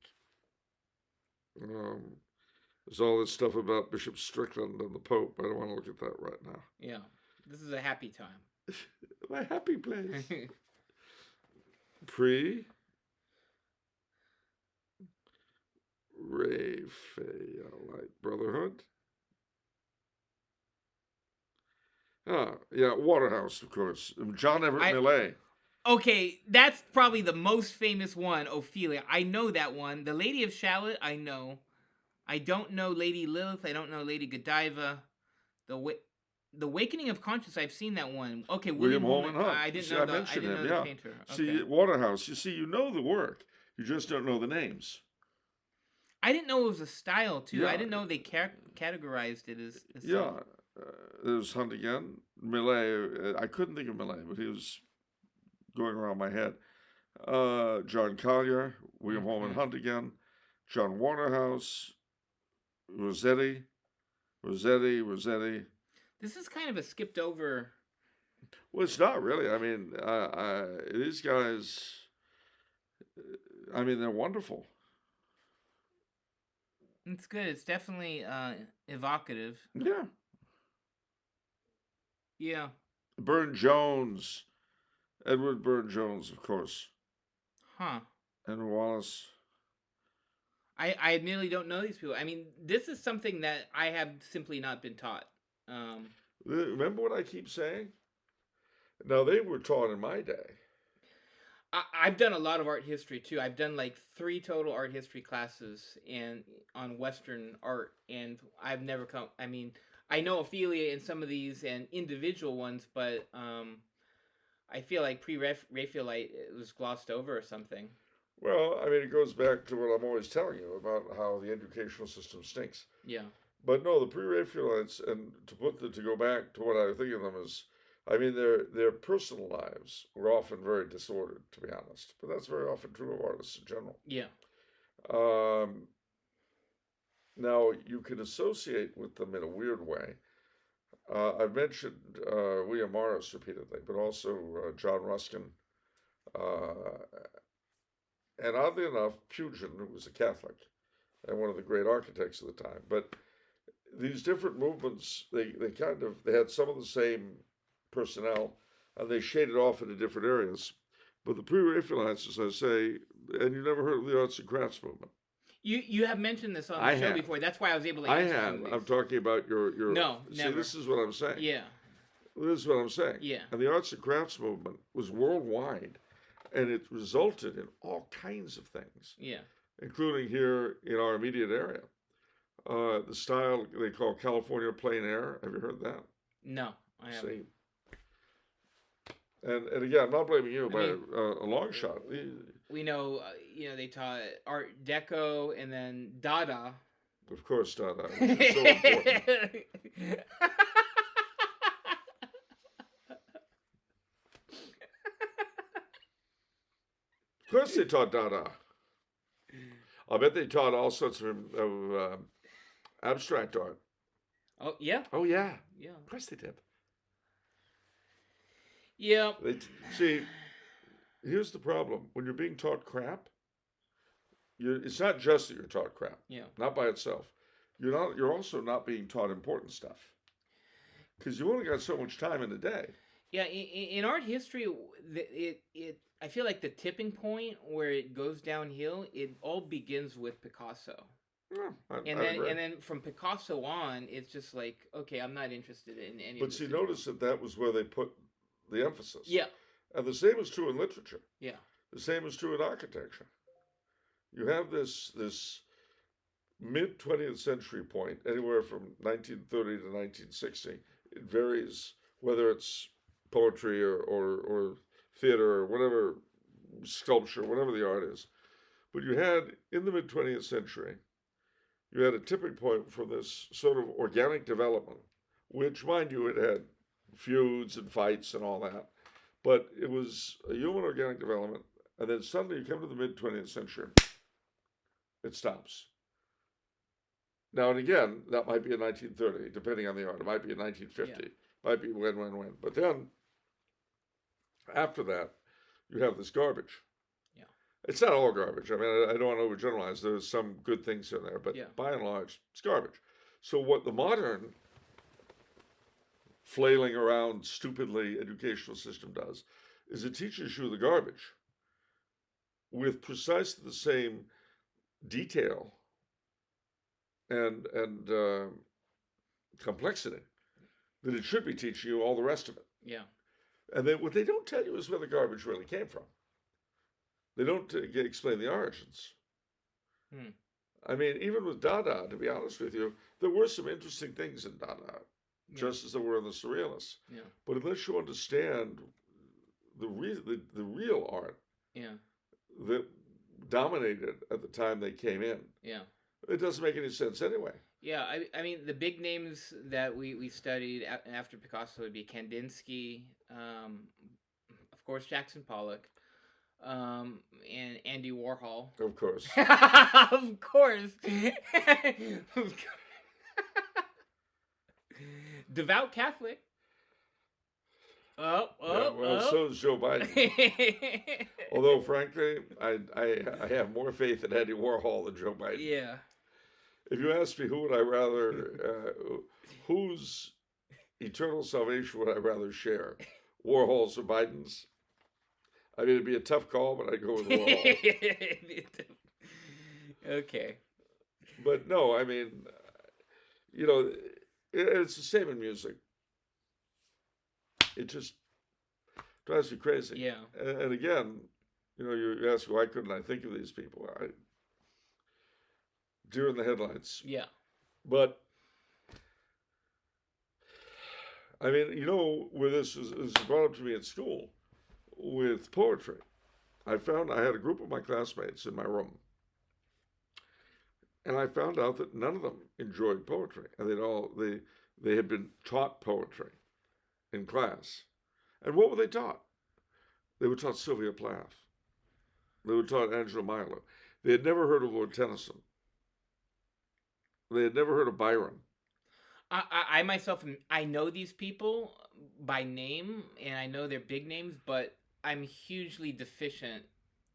There's all this stuff about Bishop Strickland and the Pope. I don't want to look at that right now. Yeah. This is a happy time. My happy place. Pre-Raphaelite Brotherhood. Yeah, Waterhouse, of course. John Everett Millais. Okay, that's probably the most famous one, Ophelia. I know that one. The Lady of Shalott, I know. I don't know Lady Lilith. I don't know Lady Godiva. The Awakening of Conscience, I've seen that one. Okay, William Holman Hunt. I didn't know the painter. Okay. See, Waterhouse, you know the work. You just don't know the names. I didn't know it was a style, too. Yeah. I didn't know they categorized it as yeah. There's Hunt again. Millais, I couldn't think of Millais, but he was going around my head. John Collier, William Holman Hunt again, John Waterhouse, Rossetti. This is kind of a skipped over. Well, it's not really. I mean, these guys, I mean, they're wonderful. It's good. It's definitely evocative. Yeah. Yeah. Burne-Jones. Edward Burne-Jones, of course. Huh. Henry Wallace. I admittedly don't know these people. I mean, this is something that I have simply not been taught. Remember what I keep saying? Now, they were taught in my day. I've done a lot of art history, too. I've done like 3 total art history classes on Western art, and I've never come... I mean, I know Ophelia in some of these and individual ones, but I feel like Pre-Raphaelite was glossed over or something. Well, I mean, it goes back to what I'm always telling you about how the educational system stinks. Yeah. But no, the Pre-Raphaelites, and to go back to what I think of them as, I mean, their personal lives were often very disordered, to be honest. But that's very often true of artists in general. Yeah. Now, you can associate with them in a weird way. I've mentioned William Morris repeatedly, but also John Ruskin. And oddly enough, Pugin, who was a Catholic and one of the great architects of the time. But these different movements, they had some of the same personnel, and they shaded off into different areas. But the Pre-Raphaelites, as I say, and you never heard of the arts and crafts movement. You have mentioned this on the show before. That's why I was able to answer some of these. I'm talking about your... No, see, never. This is what I'm saying. Yeah. This is what I'm saying. Yeah. And the arts and crafts movement was worldwide, and it resulted in all kinds of things. Yeah. Including here in our immediate area. The style they call California plein air. Have you heard that? No, I haven't. See? And again, I'm not blaming you by a long shot. We know, they taught Art Deco and then Dada. Of course, Dada, which is so important. Of course they taught Dada. I bet they taught all sorts of abstract art. Oh, yeah? Oh, yeah. Yeah. Of course they did. Yeah. See, here's the problem. When you're being taught crap, it's not just that you're taught crap. Yeah. Not by itself. You're also not being taught important stuff. Because you only got so much time in a day. Yeah, in art history, I feel like the tipping point where it goes downhill, it all begins with Picasso. Yeah, and then from Picasso on, it's just like, okay, I'm not interested in any. But see, notice that was where they put the emphasis. Yeah. And the same is true in literature. Yeah. The same is true in architecture. You have this mid 20th century point, anywhere from 1930 to 1960. It varies whether it's poetry or theater or whatever, sculpture, whatever the art is. But you had, in the mid 20th century, you had a tipping point for this sort of organic development, which, mind you, it had feuds and fights and all that. But it was a human organic development. And then suddenly you come to the mid 20th century, it stops. Now and again, that might be in 1930, depending on the art. It might be in 1950. Yeah. Might be when. But then, After that, you have this garbage. Yeah. It's not all garbage. I mean, I don't want to overgeneralize. There's some good things in there, but Yeah. by and large, it's garbage. So what the modern flailing around stupidly educational system does is it teaches you the garbage with precisely the same detail and complexity that it should be teaching you all the rest of it. Yeah. And then what they don't tell you is where the garbage really came from. They don't explain the origins. I mean, even with Dada, to be honest with you, there were some interesting things in Dada, just as there were in the Surrealists. Yeah. But unless you understand the real art that dominated at the time they came in, it doesn't make any sense anyway. Yeah, I mean, the big names that we studied after Picasso would be Kandinsky, of course, Jackson Pollock, and Andy Warhol. Of course. Of course. Devout Catholic. So is Joe Biden. Although, frankly, I have more faith in Andy Warhol than Joe Biden. Yeah. If you ask me who would I rather, whose eternal salvation would I rather share, Warhol's or Biden's? I mean, it'd be a tough call, but I'd go with Warhol. Okay. But no, I mean, you know, it's the same in music. It just drives me crazy. Yeah. And again, you know, you ask, why couldn't I think of these people? Deer in the headlights. Yeah. But, I mean, you know, where this was brought up to me at school with poetry. I had a group of my classmates in my room. And I found out that none of them enjoyed poetry. And they had been taught poetry in class. And what were they taught? They were taught Sylvia Plath. They were taught Angela Milo. They had never heard of Lord Tennyson. They had never heard of Byron. I myself, I know these people by name, and I know their big names, but I'm hugely deficient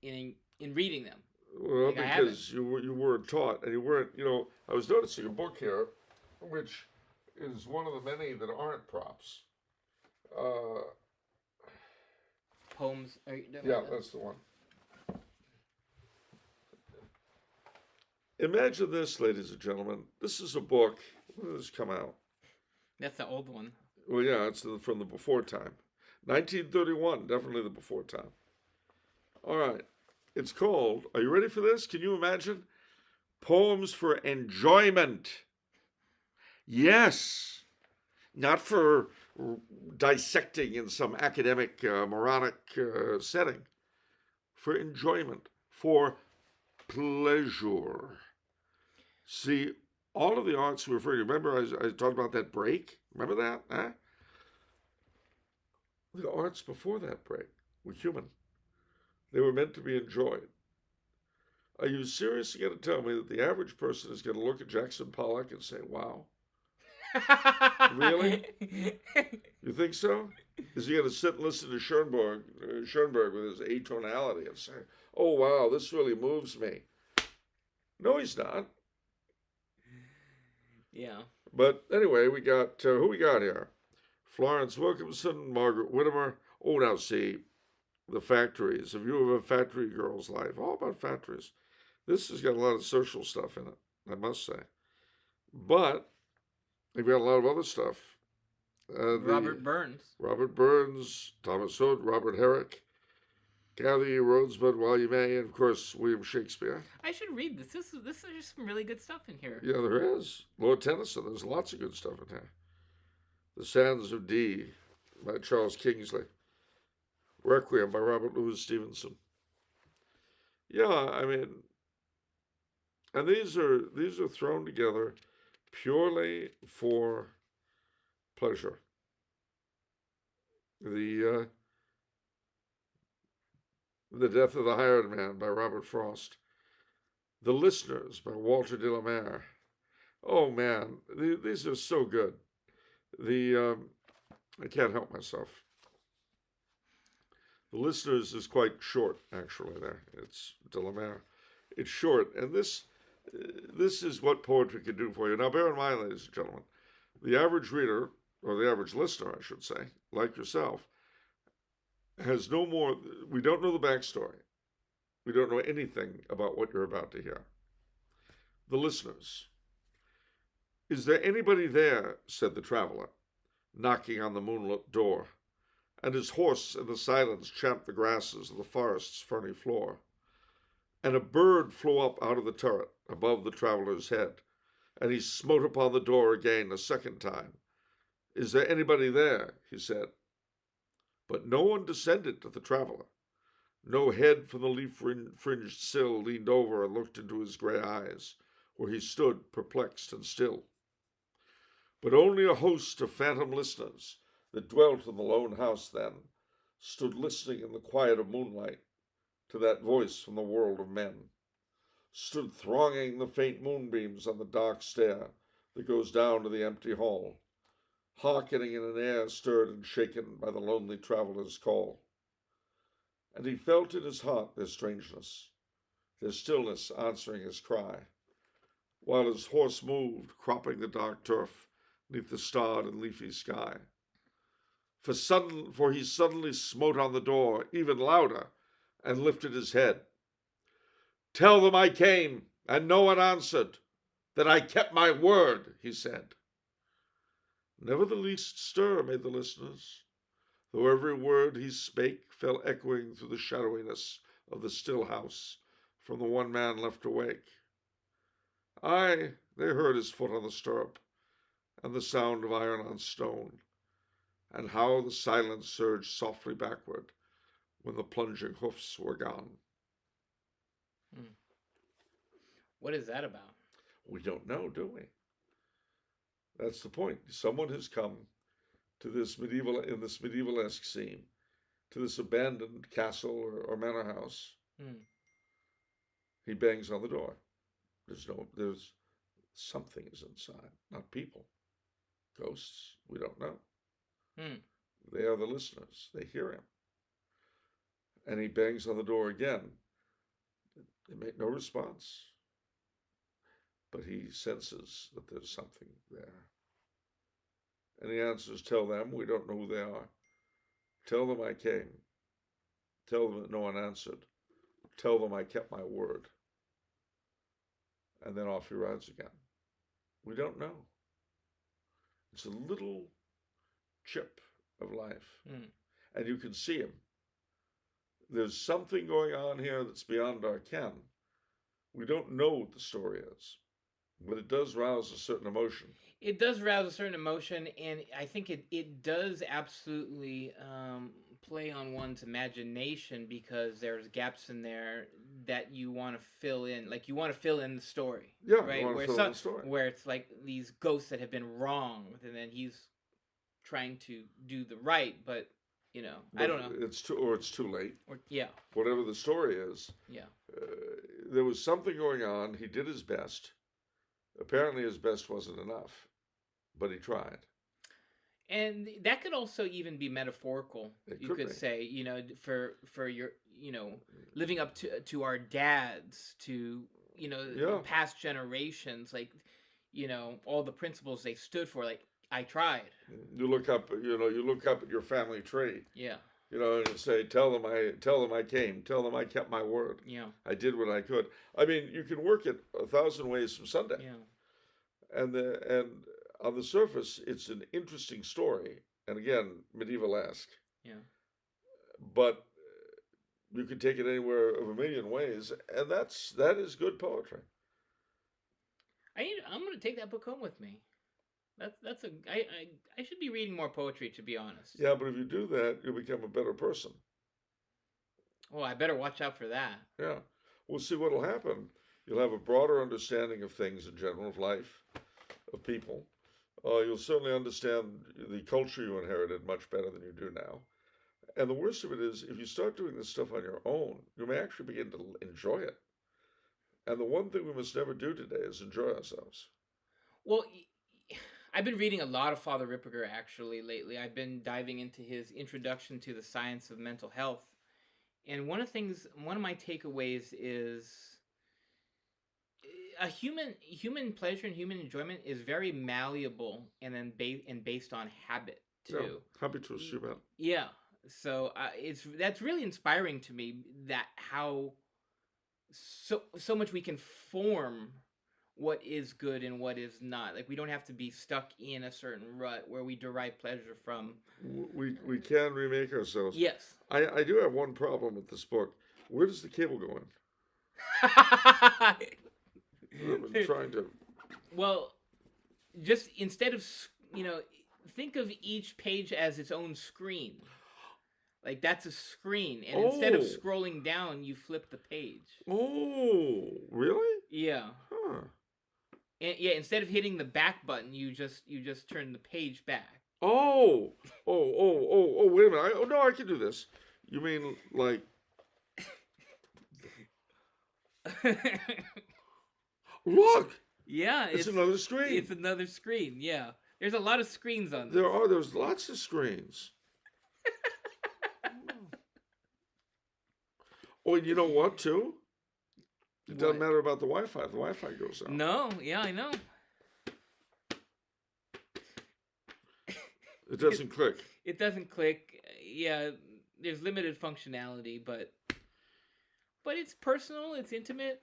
in reading them. Well, because you weren't taught, and you weren't, you know, I was noticing a book here, which is one of the many that aren't props. Poems. Yeah, that's the one. Imagine this, ladies and gentlemen. This is a book. When did this come out? That's the old one. Well, yeah, it's from the before time. 1931, definitely the before time. All right. It's called, are you ready for this? Can you imagine? Poems for Enjoyment. Yes. Not for dissecting in some academic, moronic setting. For enjoyment. For pleasure. See, all of the arts we refer to, remember I talked about that break? Remember that? Huh? The arts before that break were human. They were meant to be enjoyed. Are you seriously going to tell me that the average person is going to look at Jackson Pollock and say, wow? Really? You think so? Is he going to sit and listen to Schoenberg with his atonality and say, oh, wow, this really moves me? No, he's not. Yeah. But anyway, we got, who we got here? Florence Wilkinson, Margaret Whittemore. Oh, now see, the factories. A view of a factory girl's life. All about factories. This has got a lot of social stuff in it, I must say. But they've got a lot of other stuff. Robert Burns, Thomas Hood, Robert Herrick, Gather your rosebud while you may, and of course William Shakespeare. I should read this. This is just some really good stuff in here. Yeah, there is. Lord Tennyson. There's lots of good stuff in here. The Sands of Dee by Charles Kingsley. Requiem by Robert Louis Stevenson. Yeah, I mean, and these are thrown together purely for pleasure. The Death of the Hired Man by Robert Frost. The Listeners by Walter de la Mare. Oh man, these are so good. I can't help myself. The listeners is quite short, actually. There, it's de la Mare. It's short, and this is what poetry can do for you. Now, bear in mind, ladies and gentlemen, the average reader, or the average listener, I should say, like yourself, has no more. We don't know the backstory. We don't know anything about what you're about to hear. The listeners. Is there anybody there? Said the traveler, knocking on the moonlit door, and his horse in the silence champed the grasses of the forest's ferny floor. And a bird flew up out of the turret above the traveler's head, and he smote upon the door again a second time. Is there anybody there? He said. But no one descended to the traveler. No head from the leaf-fringed sill leaned over and looked into his gray eyes, where he stood perplexed and still. But only a host of phantom listeners that dwelt in the lone house then stood listening in the quiet of moonlight to that voice from the world of men, stood thronging the faint moonbeams on the dark stair that goes down to the empty hall, hearkening in an air stirred and shaken by the lonely traveler's call. And he felt in his heart their strangeness, their stillness answering his cry, while his horse moved, cropping the dark turf neath the starred and leafy sky. For he suddenly smote on the door even louder and lifted his head. Tell them I came, and no one answered, that I kept my word, he said. Never the least stir made the listeners, though every word he spake fell echoing through the shadowiness of the still house from the one man left awake. Aye, they heard his foot on the stirrup, and the sound of iron on stone, and how the silence surged softly backward when the plunging hoofs were gone. What is that about? We don't know, do we? That's the point. Someone has come to this medievalesque scene, to this abandoned castle or manor house. He bangs on the door. There's something is inside, not people. Ghosts, we don't know. They are the listeners. They hear him. And he bangs on the door again. They make no response. But he senses that there's something there. And he answers, tell them, we don't know who they are. Tell them I came. Tell them that no one answered. Tell them I kept my word. And then off he rides again. We don't know. It's a little chip of life. And you can see him. There's something going on here that's beyond our ken. We don't know what the story is, but it does rouse a certain emotion. It does rouse a certain emotion, and I think it does absolutely play on one's imagination, because there's gaps in there that you want to fill in. Like, you want to fill in the story. Yeah, right? you want to fill in the story. Where it's like these ghosts that have been wronged, and then he's trying to do the right, but, I don't know. It's too late. Or, yeah. Whatever the story is. Yeah. There was something going on. He did his best. Apparently his best wasn't enough, but he tried. And that could also even be metaphorical. You could say, for your, living up to our dads, to, past generations, like, all the principles they stood for, like, I tried. You look up at your family tree. Yeah. And you say, tell them I came, tell them I kept my word. Yeah. I did what I could. I mean, you can work it 1,000 ways from Sunday. Yeah. And on the surface, it's an interesting story, and again, medieval-esque. Yeah. But you can take it anywhere of a million ways, and that is good poetry. I'm going to take that book home with me. I should be reading more poetry, to be honest. Yeah, but if you do that, you'll become a better person. Well, I better watch out for that. Yeah. We'll see what'll happen. You'll have a broader understanding of things in general, of life, of people. You'll certainly understand the culture you inherited much better than you do now. And the worst of it is, if you start doing this stuff on your own, you may actually begin to enjoy it. And the one thing we must never do today is enjoy ourselves. Well, I've been reading a lot of Father Ripperger, actually, lately. I've been diving into his Introduction to the Science of Mental Health. And one of my takeaways is a human pleasure and human enjoyment is very malleable and then based on habit too. Yeah, habitus human. Yeah. So that's really inspiring to me, that how so much we can form what is good and what is not. Like, we don't have to be stuck in a certain rut where we derive pleasure from. We can remake ourselves. Yes. I do have one problem with this book. Where does the cable go in? I've been trying to. Well, just instead of, think of each page as its own screen. Like, that's a screen, and instead of scrolling down, you flip the page. Oh, really? Yeah. Huh. And, yeah, instead of hitting the back button, you just turn the page back. Oh, wait a minute. No, I can do this. You mean like... Look! Yeah. It's another screen. It's another screen, yeah. There's a lot of screens on this. There's lots of screens. Oh, and you know what, too? It doesn't matter about the Wi-Fi. The Wi-Fi goes out. No, yeah, I know. It doesn't click. It doesn't click. Yeah, there's limited functionality, but it's personal. It's intimate.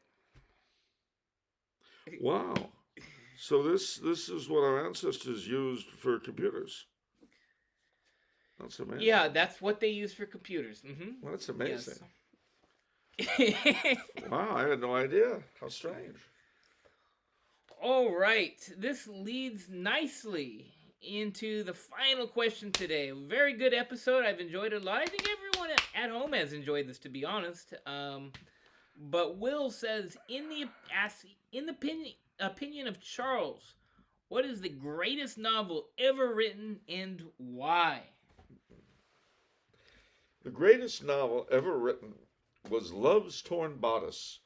Wow. So this is what our ancestors used for computers. That's amazing. Yeah, that's what they use for computers. Mm-hmm. Well, that's amazing. Yes. Wow, I had no idea. How strange. All right. This leads nicely into the final question today. A very good episode. I've enjoyed it a lot. I think everyone at home has enjoyed this, to be honest. But Will says, in the opinion of Charles, what is the greatest novel ever written and why? The greatest novel ever written was Love's Torn Bodice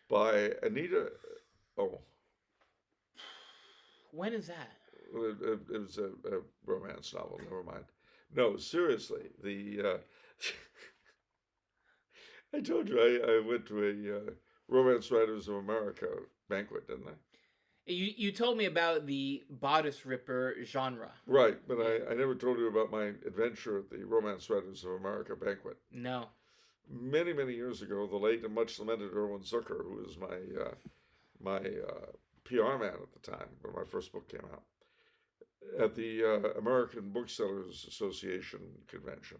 by Anita... Oh. When is that? It was a romance novel, never mind. No, seriously. I told you I went to a Romance Writers of America banquet, didn't I? You told me about the bodice ripper genre. Right, but I never told you about my adventure at the Romance Writers of America banquet. No. Many, many years ago, the late and much lamented Erwin Zucker, who was my PR man at the time when my first book came out, at the American Booksellers Association convention,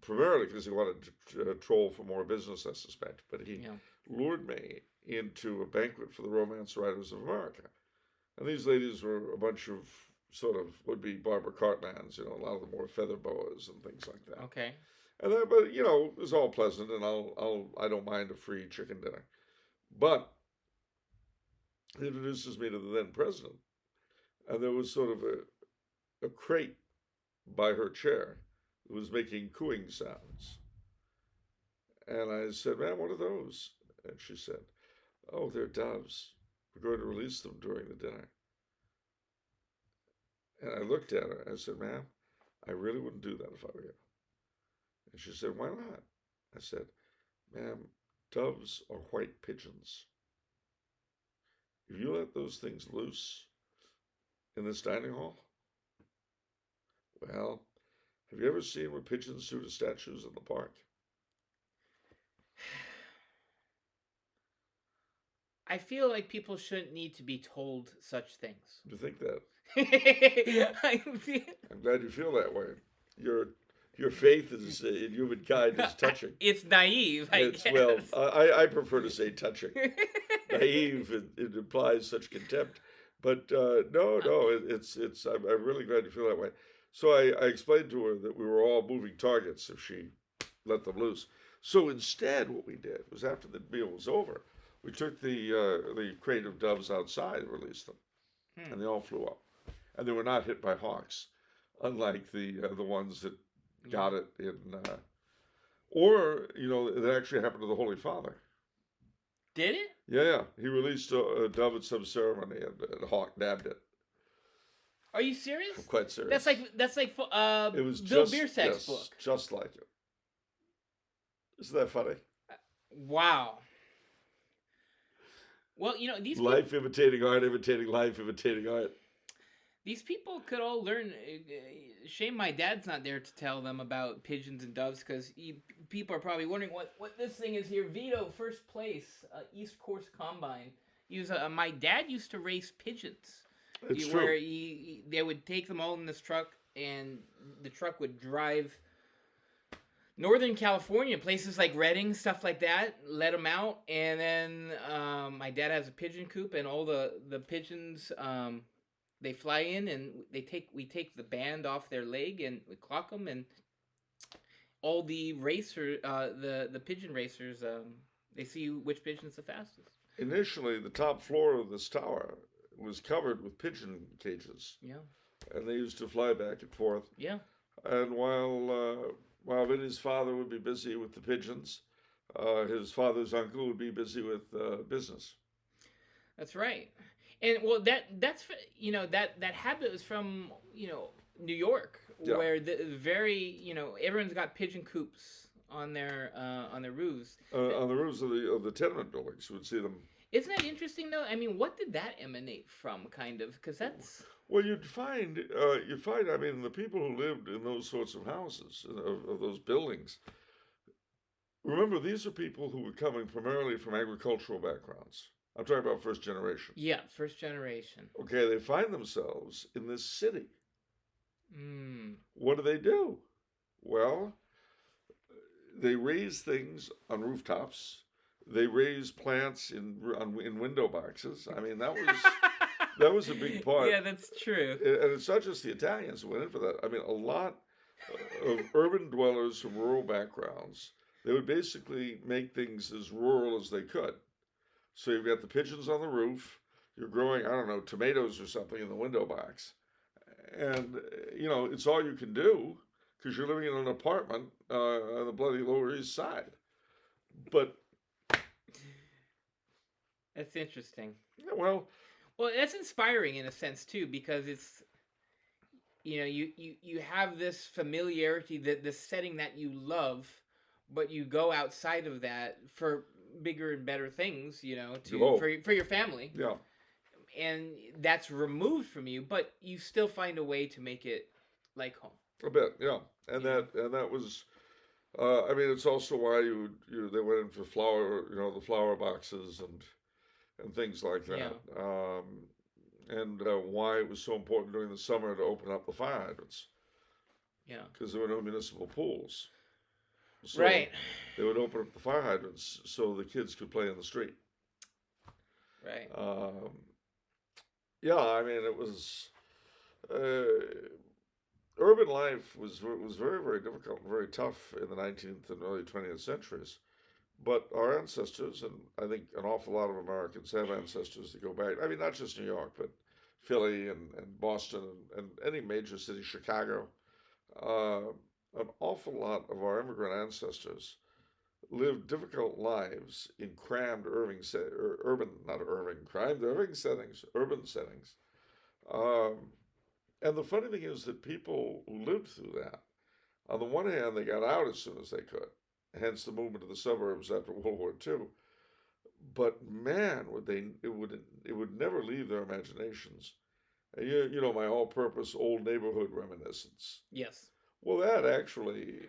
primarily because he wanted to troll for more business, I suspect, but he lured me into a banquet for the Romance Writers of America. And these ladies were a bunch of sort of would-be Barbara Cartmans, a lot of them wore feather boas and things like that. Okay. And then, but it was all pleasant, and I don't mind a free chicken dinner. But he introduces me to the then president, and there was sort of a crate by her chair that was making cooing sounds. And I said, "Ma'am, what are those?" And she said, "Oh, they're doves. We're going to release them during the dinner." And I looked at her. I said, "Ma'am, I really wouldn't do that if I were you." And she said, "Why not?" I said, "Ma'am, doves are white pigeons. If you let those things loose in this dining hall, well, have you ever seen what pigeons do to statues in the park?" I feel like people shouldn't need to be told such things. You think that? I'm glad you feel that way. Your faith is in humankind is touching. It's naive, I guess. Well, I prefer to say touching. Naive, it implies such contempt. But no, it's. I'm really glad you feel that way. So I explained to her that we were all moving targets if she let them loose. So instead, what we did was, after the meal was over, we took the crate of doves outside and released them, and they all flew up, and they were not hit by hawks, unlike the ones that got it in, or it actually happened to the Holy Father. Did it? Yeah. He released a dove at some ceremony, and a hawk nabbed it. Are you serious? I'm quite serious. That's like it was Bill Biersack's book. Just like it. Isn't that funny? Wow. Well, you know, Life imitating art, imitating life, imitating art. These people could all learn. Shame my dad's not there to tell them about pigeons and doves, because people are probably wondering what this thing is here. Vito, first place, East Course Combine. My dad used to race pigeons. It's true. Where they would take them all in this truck, and the truck would drive Northern California, places like Redding, stuff like that, let them out, and then my dad has a pigeon coop, and all the pigeons, they fly in, and we take the band off their leg, and we clock them, and all the the pigeon racers, they see which pigeon's the fastest. Initially, the top floor of this tower was covered with pigeon cages. Yeah. And they used to fly back and forth. Yeah. And while Vinny's father would be busy with the pigeons, his father's uncle would be busy with business. That's right. And well, that's that habit was from New York, Yeah. where everyone's got pigeon coops on their roofs. On the roofs of the tenement buildings, you would see them. Isn't that interesting though? I mean, what did that emanate from, kind of? Because that's Well, you'd find. I mean, the people who lived in those sorts of houses, of those buildings. Remember, these are people who were coming primarily from agricultural backgrounds. I'm talking about first generation. Yeah, first generation. Okay, they find themselves in this city. Mm. What do? Well, they raise things on rooftops. They raise plants in window boxes. I mean, that was a big part. Yeah, that's true. And it's not just the Italians who went in for that. I mean, a lot of urban dwellers from rural backgrounds, they would basically make things as rural as they could. So you've got the pigeons on the roof. You're growing, I don't know, tomatoes or something in the window box. And, it's all you can do because you're living in an apartment on the bloody Lower East Side. But that's interesting. Well, that's inspiring in a sense too, because it's you have this familiarity, this setting that you love, but you go outside of that for bigger and better things, for your family. Yeah. And that's removed from you, but you still find a way to make it like home. A bit, yeah. And that was, I mean, it's also why they went in for the flower boxes and things like that. Yeah. And why it was so important during the summer to open up the fire hydrants. Yeah. Because there were no municipal pools. So right. They would open up the fire hydrants so the kids could play in the street. Right. Yeah, I mean, it was urban life was very, very difficult and very tough in the 19th and early 20th centuries. But our ancestors, and I think an awful lot of Americans have ancestors that go back. I mean, not just New York, but Philly and Boston and any major city, Chicago. An awful lot of our immigrant ancestors lived difficult lives in crammed urban settings. And the funny thing is that people who lived through that, on the one hand, they got out as soon as they could, hence the movement to the suburbs after World War II. But man, it would never leave their imaginations. And my all-purpose old neighborhood reminiscence. Yes. Well, that actually,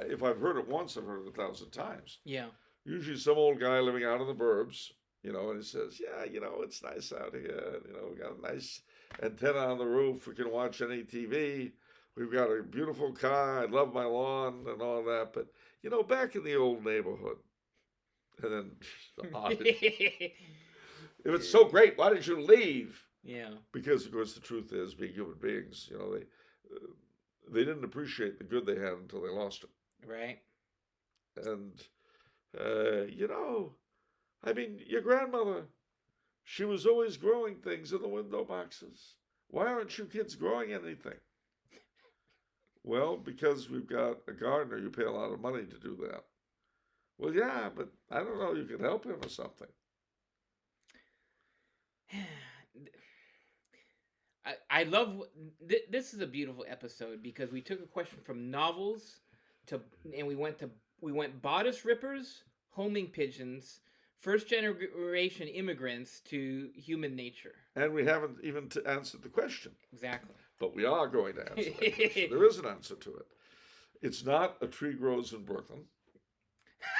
if I've heard it once, I've heard it 1,000 times. Yeah. Usually some old guy living out in the burbs, and he says, yeah, it's nice out here. We got a nice antenna on the roof. We can watch any TV. We've got a beautiful car. I love my lawn and all that. But, back in the old neighborhood. And then, if it's so great, why did you leave? Yeah. Because, of course, the truth is, being human beings, they didn't appreciate the good they had until they lost it. Right. And, I mean, your grandmother, she was always growing things in the window boxes. Why aren't you kids growing anything? Well, because we've got a gardener, you pay a lot of money to do that. Well, yeah, but I don't know, you can help him or something. I love this is a beautiful episode because we took a question from novels and we went to We went bodice rippers, homing pigeons, first generation immigrants to human nature. And we haven't even answered the question. Exactly. But we are going to answer that question. There is an answer to it. It's not A Tree Grows in Brooklyn.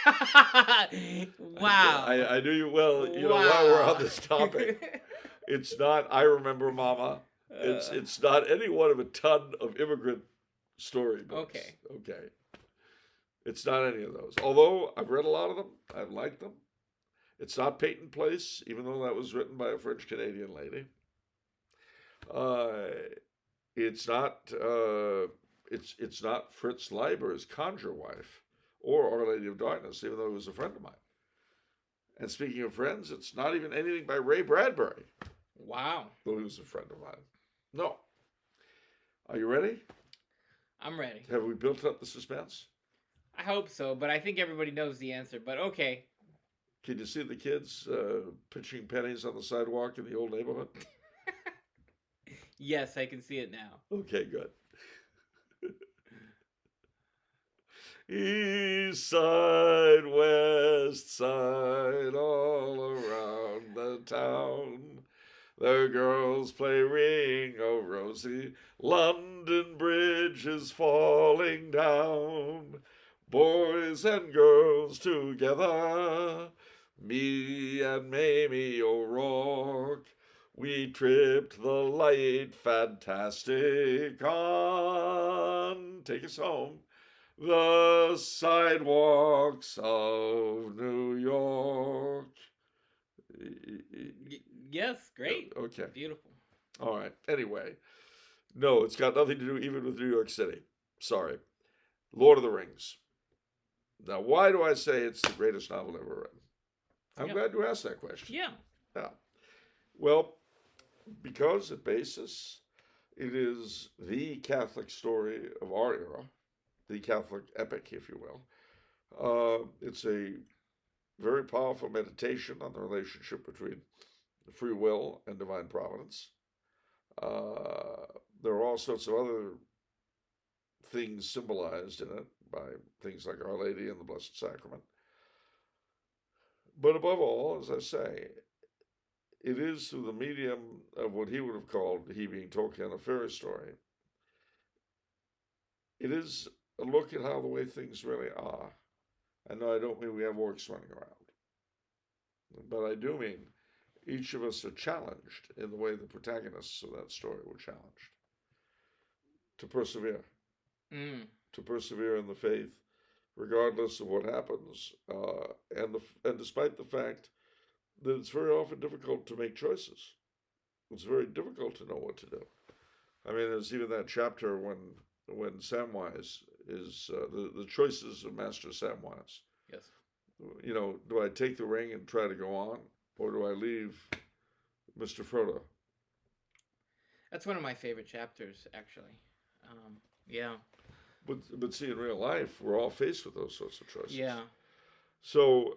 Wow. I knew you well, while we're on this topic. It's not I Remember Mama. It's not any one of a ton of immigrant storybooks. Okay. It's not any of those. Although I've read a lot of them. I've liked them. It's not Peyton Place, even though that was written by a French-Canadian lady. It's not Fritz Leiber's Conjure Wife or Our Lady of Darkness, even though he was a friend of mine. And speaking of friends, it's not even anything by Ray Bradbury. Wow. Though he was a friend of mine. No. Are you ready? I'm ready. Have we built up the suspense? I hope so, but I think everybody knows the answer. But okay. Can you see the kids pitching pennies on the sidewalk in the old neighborhood? Yes, I can see it now. Okay, good. East side, west side, all around the town. The girls play Ring o' Rosie. London Bridge is falling down. Boys and girls together. Me and Mamie O'Rourke. We tripped the light fantastic on. Take us home. The sidewalks of New York. Yes, great. Okay. Beautiful. All right. Anyway, no, it's got nothing to do even with New York City. Sorry. Lord of the Rings. Now, why do I say it's the greatest novel ever written? I'm glad you asked that question. Yeah. Well, because at basis, it is the Catholic story of our era, the Catholic epic, if you will. It's a very powerful meditation on the relationship between free will and divine providence. There are all sorts of other things symbolized in it by things like Our Lady and the Blessed Sacrament. But above all, as I say, it is through the medium of what he would have called, he being Tolkien, a fairy story. It is a look at how the way things really are. And no, I don't mean we have orcs running around. But I do mean each of us are challenged in the way the protagonists of that story were challenged. To persevere. To persevere in the faith, regardless of what happens. And despite the fact that it's very often difficult to make choices. It's very difficult to know what to do. I mean, there's even that chapter when Samwise is, the choices of Master Samwise. Yes. You know, do I take the ring and try to go on, or do I leave Mr. Frodo? That's one of my favorite chapters, actually. Yeah. But see, in real life, we're all faced with those sorts of choices. Yeah. So,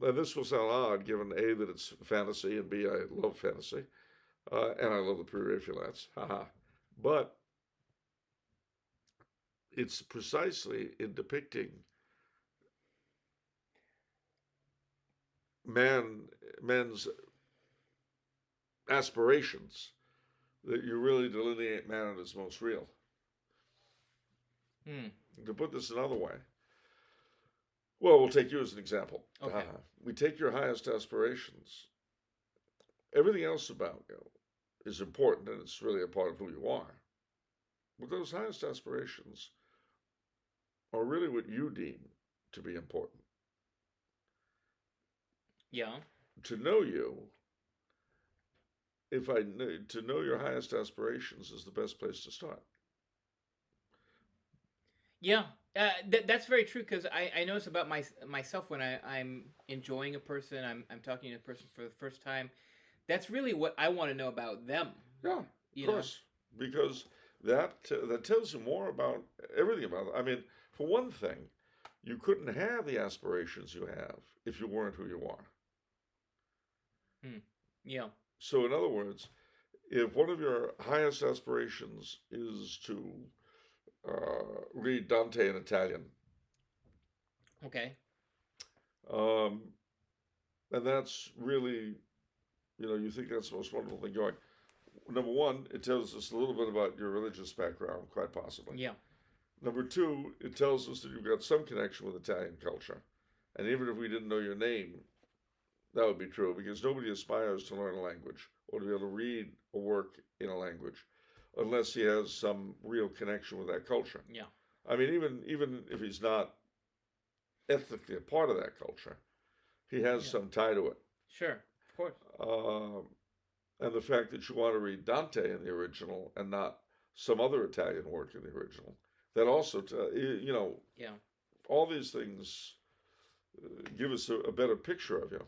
and this will sound odd, given A, that it's fantasy, and B, I love fantasy, and I love the Pre-Raphaelites, haha. But it's precisely in depicting men's aspirations that you really delineate man at its most real. To put this another way, well, we'll take you as an example. Okay. We take your highest aspirations. Everything else about you is important, and it's really a part of who you are. But those highest aspirations are really what you deem to be important. Yeah. To know you, to know your highest aspirations is the best place to start. Yeah, that's very true, because I notice about myself when I'm enjoying a person, I'm talking to a person for the first time. That's really what I want to know about them. Yeah, of course, because that tells you more about everything about them. I mean, for one thing, you couldn't have the aspirations you have if you weren't who you are. Yeah. So, in other words, if one of your highest aspirations is to read Dante in Italian Okay. Um, and that's really, you think that's the most wonderful thing going. Number one, it tells us a little bit about your religious background, quite possibly. Yeah. Number two, it tells us that you've got some connection with Italian culture. And even if we didn't know your name, that would be true, because nobody aspires to learn a language or to be able to read or work in a language unless he has some real connection with that culture. Yeah. I mean, even if he's not ethnically a part of that culture, he has some tie to it. Sure, of course. And the fact that you want to read Dante in the original and not some other Italian work in the original, that also, Yeah. all these things give us a better picture of you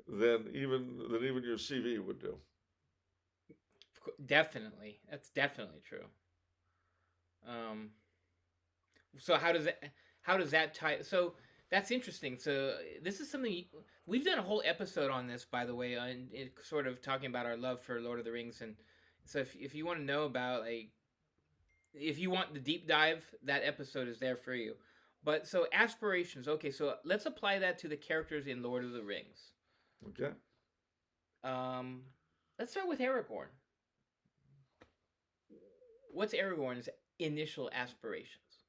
than even your CV would do. Definitely, that's definitely true. So how does that tie? So that's interesting. So this is something we've done a whole episode on this, by the way, on it, sort of talking about our love for Lord of the Rings, and so if you want to know about, like, if you want the deep dive, that episode is there for you. But so aspirations. Okay, so let's apply that to the characters in Lord of the Rings. Okay. Let's start with Aragorn. What's Aragorn's initial aspirations?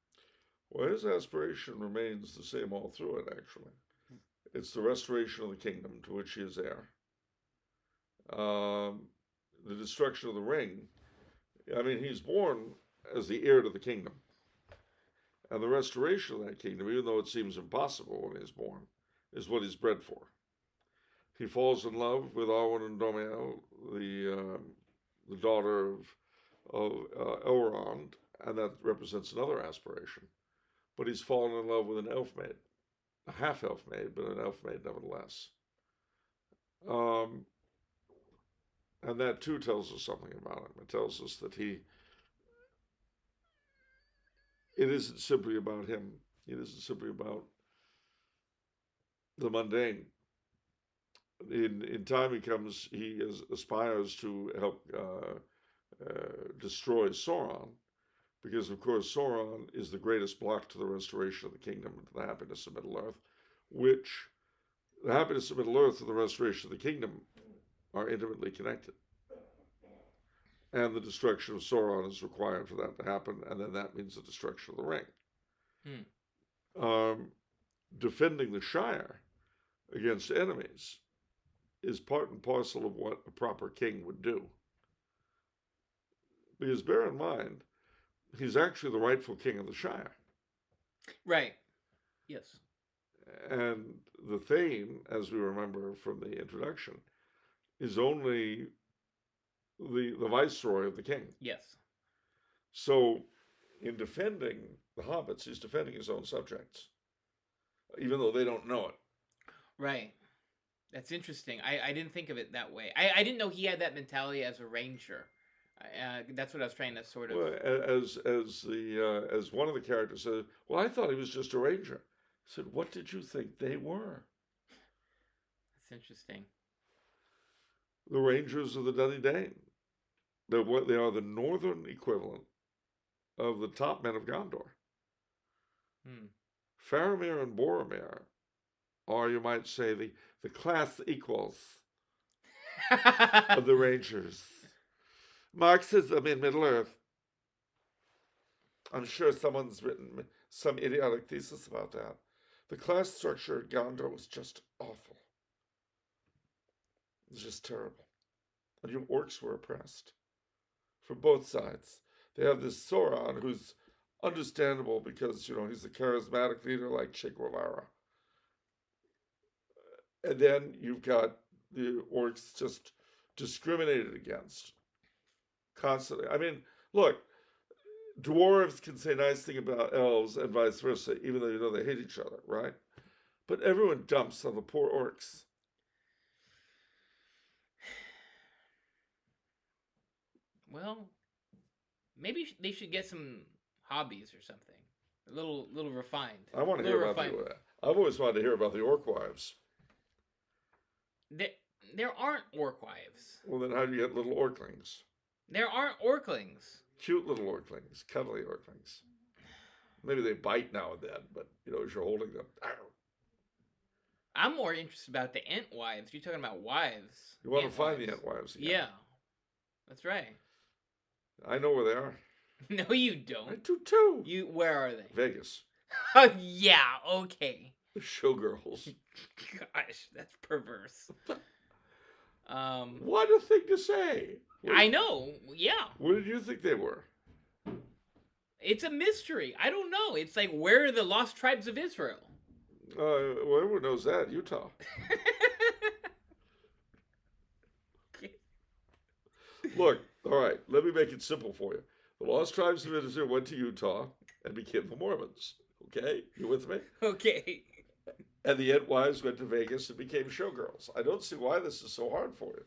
Well, his aspiration remains the same all through it, actually. It's the restoration of the kingdom to which he is heir. The destruction of the ring. I mean, he's born as the heir to the kingdom. And the restoration of that kingdom, even though it seems impossible when he's born, is what he's bred for. He falls in love with Arwen and Domael, the daughter of Elrond, and that represents another aspiration. But he's fallen in love with an elf maid, a half elf maid, but an elf maid nevertheless. And that too tells us something about him. It tells us that it isn't simply about him. It isn't simply about the mundane. In time he aspires to help destroy Sauron, because of course Sauron is the greatest block to the restoration of the kingdom and to the happiness of Middle-earth, which the happiness of Middle-earth and the restoration of the kingdom are intimately connected. And the destruction of Sauron is required for that to happen, and then that means the destruction of the ring. Defending the Shire against enemies is part and parcel of what a proper king would do. Because bear in mind, he's actually the rightful king of the Shire. Right. Yes. And the Thane, as we remember from the introduction, is only the viceroy of the king. Yes. So in defending the hobbits, he's defending his own subjects, even though they don't know it. Right. That's interesting. I didn't think of it that way. I didn't know he had that mentality as a ranger. That's what I was trying to sort of. Well, as one of the characters said, well, I thought he was just a ranger. I said, what did you think they were? That's interesting. The Rangers of the Dune. They are the northern equivalent of the top men of Gondor. Faramir and Boromir are, you might say, the class equals of the Rangers. Marxism in Middle-earth. I'm sure someone's written some idiotic thesis about that. The class structure at Gondor was just awful. It was just terrible. And you orcs were oppressed. From both sides. They have this Sauron, who's understandable because, he's a charismatic leader like Che Guevara. And then you've got the orcs just discriminated against constantly. I mean, look, dwarves can say nice thing about elves and vice versa, even though they hate each other, right? But everyone dumps on the poor orcs. Well, maybe they should get some hobbies or something. A little refined. I want to hear about I've always wanted to hear about the orc wives. There aren't orc wives. Well, then how do you get little orclings? There aren't orclings. Cute little orclings, cuddly orclings. Maybe they bite now and then, but as you're holding them, I'm more interested about the ant wives. You're talking about wives. you want to find the ant wives again. Yeah, that's right. I know where they are. No, you don't. I do too. Where are they? Vegas. Oh, yeah, okay. The showgirls. Gosh, that's perverse. What a thing to say. I know, yeah. What did you think they were? It's a mystery. I don't know. It's like, where are the lost tribes of Israel? Well, everyone knows that. Utah. Look, all right, let me make it simple for you. The lost tribes of Israel went to Utah and became the Mormons. Okay? You with me? Okay. And the ant wives went to Vegas and became showgirls. I don't see why this is so hard for you.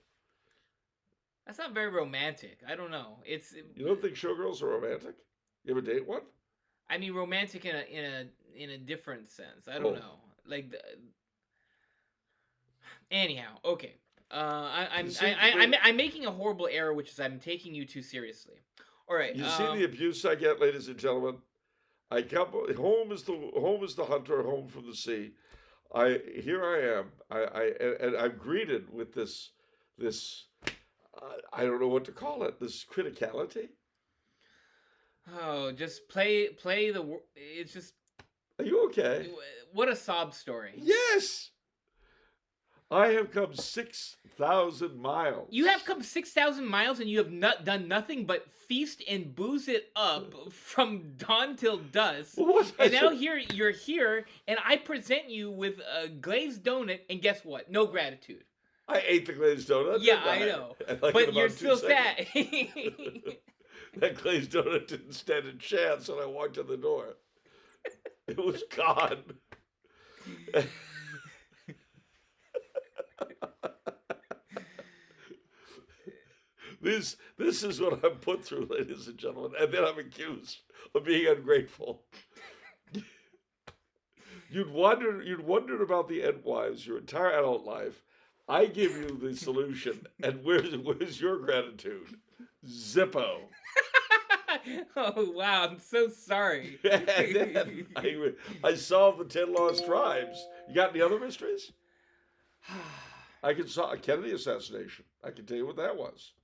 That's not very romantic. I don't know. You don't think showgirls are romantic? You ever date one? I mean, romantic in a different sense. I don't know. Like anyhow, okay. I'm making a horrible error, which is I'm taking you too seriously. All right. You see the abuse I get, ladies and gentlemen. I come home is the hunter, home from the sea. Here I am. And I'm greeted with this I don't know what to call it. This criticality. Oh, just play the. It's just. Are you okay? What a sob story. Yes. I have come 6,000 miles. You have come 6,000 miles and you have done nothing but feast and booze it up from dawn till dusk. And now you're here, and I present you with a glazed donut, and guess what? No gratitude. I ate the glazed donut. Yeah, I know. But you're still sad. That glazed donut didn't stand a chance when I walked in the door. It was gone. This is what I'm put through, ladies and gentlemen, and then I'm accused of being ungrateful. You'd wondered about the ant wives your entire adult life. I give you the solution, and where's your gratitude? Zippo. Oh wow! I'm so sorry. I solved the 10 lost tribes. You got any other mysteries? I can solve a Kennedy assassination. I can tell you what that was.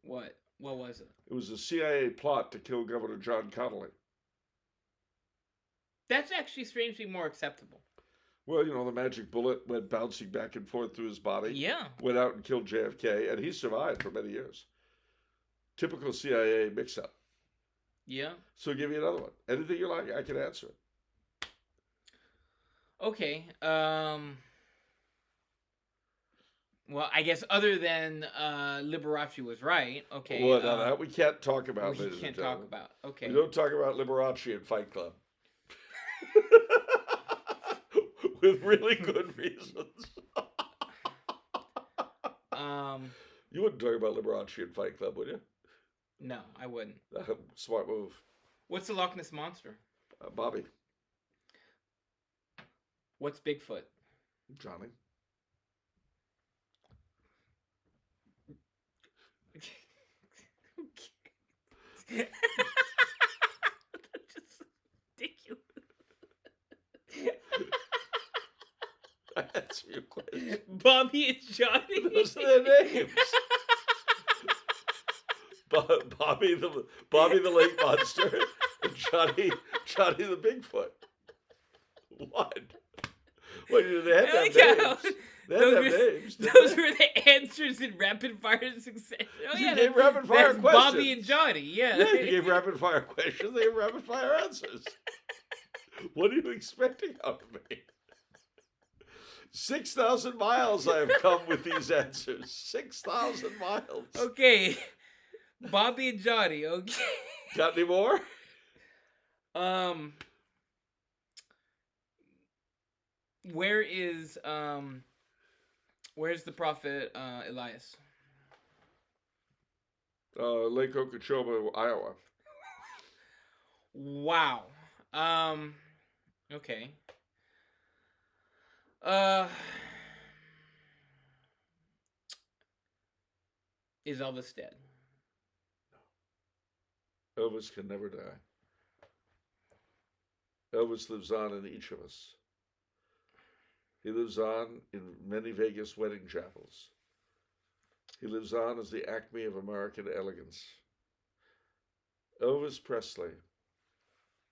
What? What was it? It was a CIA plot to kill Governor John Connally. That's actually strangely more acceptable. Well, the magic bullet went bouncing back and forth through his body. Yeah. Went out and killed JFK, and he survived for many years. Typical CIA mix-up. Yeah. So I'll give you another one. Anything you like, I can answer it. Okay. Well, I guess other than Liberace was right. Okay. Well, no, that we can't talk about. We can't talk about. Okay. We don't talk about Liberace in Fight Club. With really good reasons. You wouldn't talk about Liberace in Fight Club, would you? No, I wouldn't. Smart move. What's the Loch Ness Monster? Bobby. What's Bigfoot? Johnny. Okay. That's just ridiculous. Answer your question. Bobby and Johnny. Those are their names. Bobby the lake monster, and Johnny the Bigfoot. What? What did they have names? They had names. Those were the answers in rapid fire succession. Oh yeah, you gave rapid fire questions. Bobby and Johnny. Yeah. Yeah, you gave rapid fire questions. They gave rapid fire answers. What are you expecting out of me? 6,000 miles I have come with these answers. 6,000 miles. Okay. Bobby and Johnny, okay. Got any more? Where's the prophet Elias? Lake Okeechobee, Iowa. Wow. Okay. Is Elvis dead? Elvis can never die. Elvis lives on in each of us. He lives on in many Vegas wedding chapels. He lives on as the acme of American elegance. Elvis Presley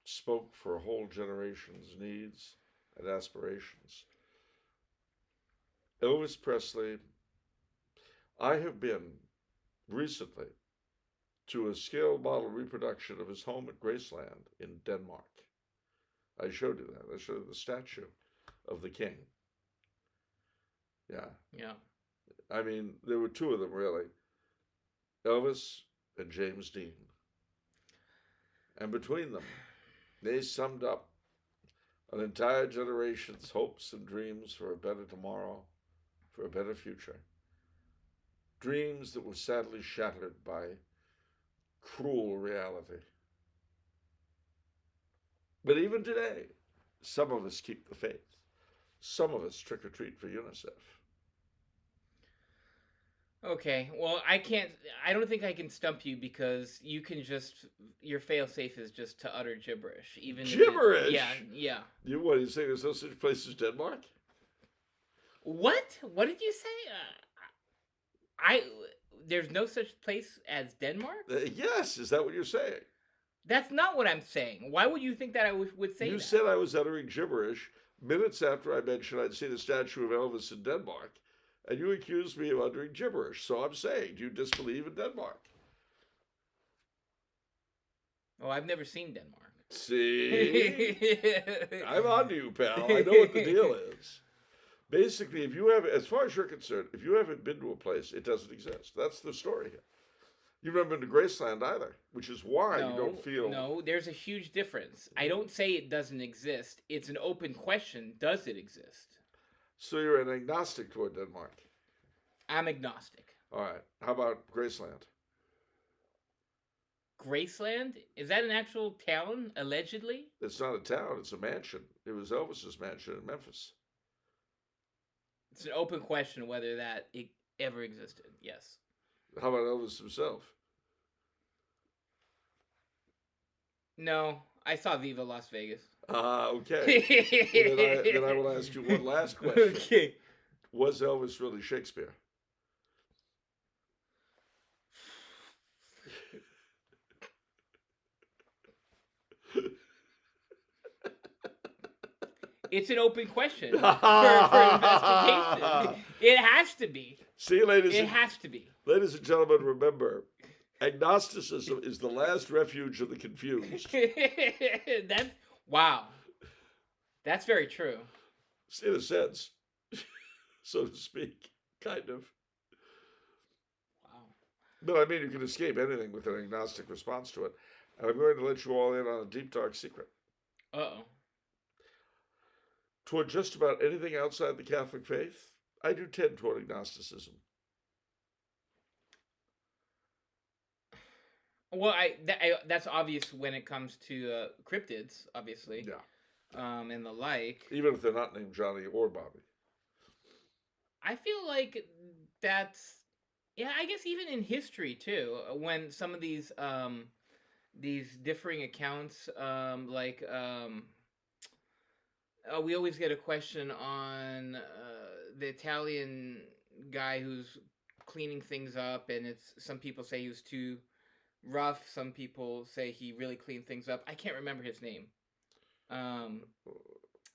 spoke for a whole generation's needs and aspirations. Elvis Presley, I have been recently to a scale model reproduction of his home at Graceland in Denmark. I showed you that. I showed you the statue of the king. Yeah. Yeah. I mean, there were two of them, really. Elvis and James Dean. And between them, they summed up an entire generation's hopes and dreams for a better tomorrow, for a better future. Dreams that were sadly shattered by cruel reality. But even today, some of us keep the faith. Some of us trick or treat for UNICEF. Okay, well, I don't think I can stump you because you can your fail-safe is just to utter gibberish. Gibberish? Yeah. What, you say there's no such place as Denmark? What? What did you say? There's no such place as Denmark? Yes, is that what you're saying? That's not what I'm saying. Why would you think that I would say that? You said I was uttering gibberish minutes after I mentioned I'd seen a statue of Elvis in Denmark. And you accused me of uttering gibberish. So I'm saying, do you disbelieve in Denmark? Oh, I've never seen Denmark. See? I'm on to you, pal. I know what the deal is. Basically, if you have, as far as you're concerned, if you haven't been to a place, it doesn't exist. That's the story here. You've never been to Graceland either, which is why you don't feel... No, there's a huge difference. I don't say it doesn't exist. It's an open question. Does it exist? So you're an agnostic toward Denmark? I'm agnostic. All right. How about Graceland? Graceland? Is that an actual town, allegedly? It's not a town. It's a mansion. It was Elvis's mansion in Memphis. It's an open question whether that ever existed. Yes. How about Elvis himself? No. I saw Viva Las Vegas. Okay. Well, then I will ask you one last question. Okay. Was Elvis really Shakespeare? It's an open question for investigation. It has to be. See, it has to be. Ladies and gentlemen, remember, agnosticism is the last refuge of the confused. Wow. That's very true. In a sense, so to speak, kind of. Wow. But I mean, you can escape anything with an agnostic response to it. And I'm going to let you all in on a deep, dark secret. Uh-oh. Toward just about anything outside the Catholic faith, I do tend toward agnosticism. Well, that's obvious when it comes to cryptids, obviously. Yeah. And the like. Even if they're not named Johnny or Bobby. I feel like that's... Yeah, I guess even in history, too, when some of these differing accounts, we always get a question on the Italian guy who's cleaning things up, and some people say he was too rough. Some people say he really cleaned things up. I can't remember his name.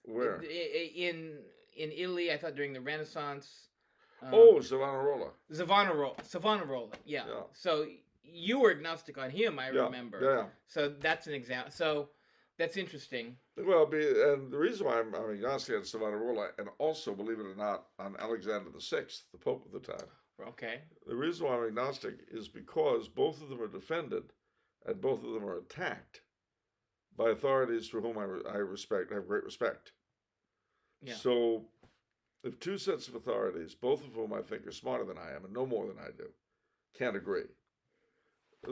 Where? In Italy, I thought during the Renaissance. Savonarola. Savonarola, yeah. So you were agnostic on him, I remember. Yeah. So that's an example. So that's interesting. Well, and the reason why I'm agnostic on Savonarola, and also, believe it or not, on Alexander VI, the Pope of the time. Okay. The reason why I'm agnostic is because both of them are defended, and both of them are attacked by authorities for whom I have great respect. Yeah. So, if two sets of authorities, both of whom I think are smarter than I am and know more than I do, can't agree,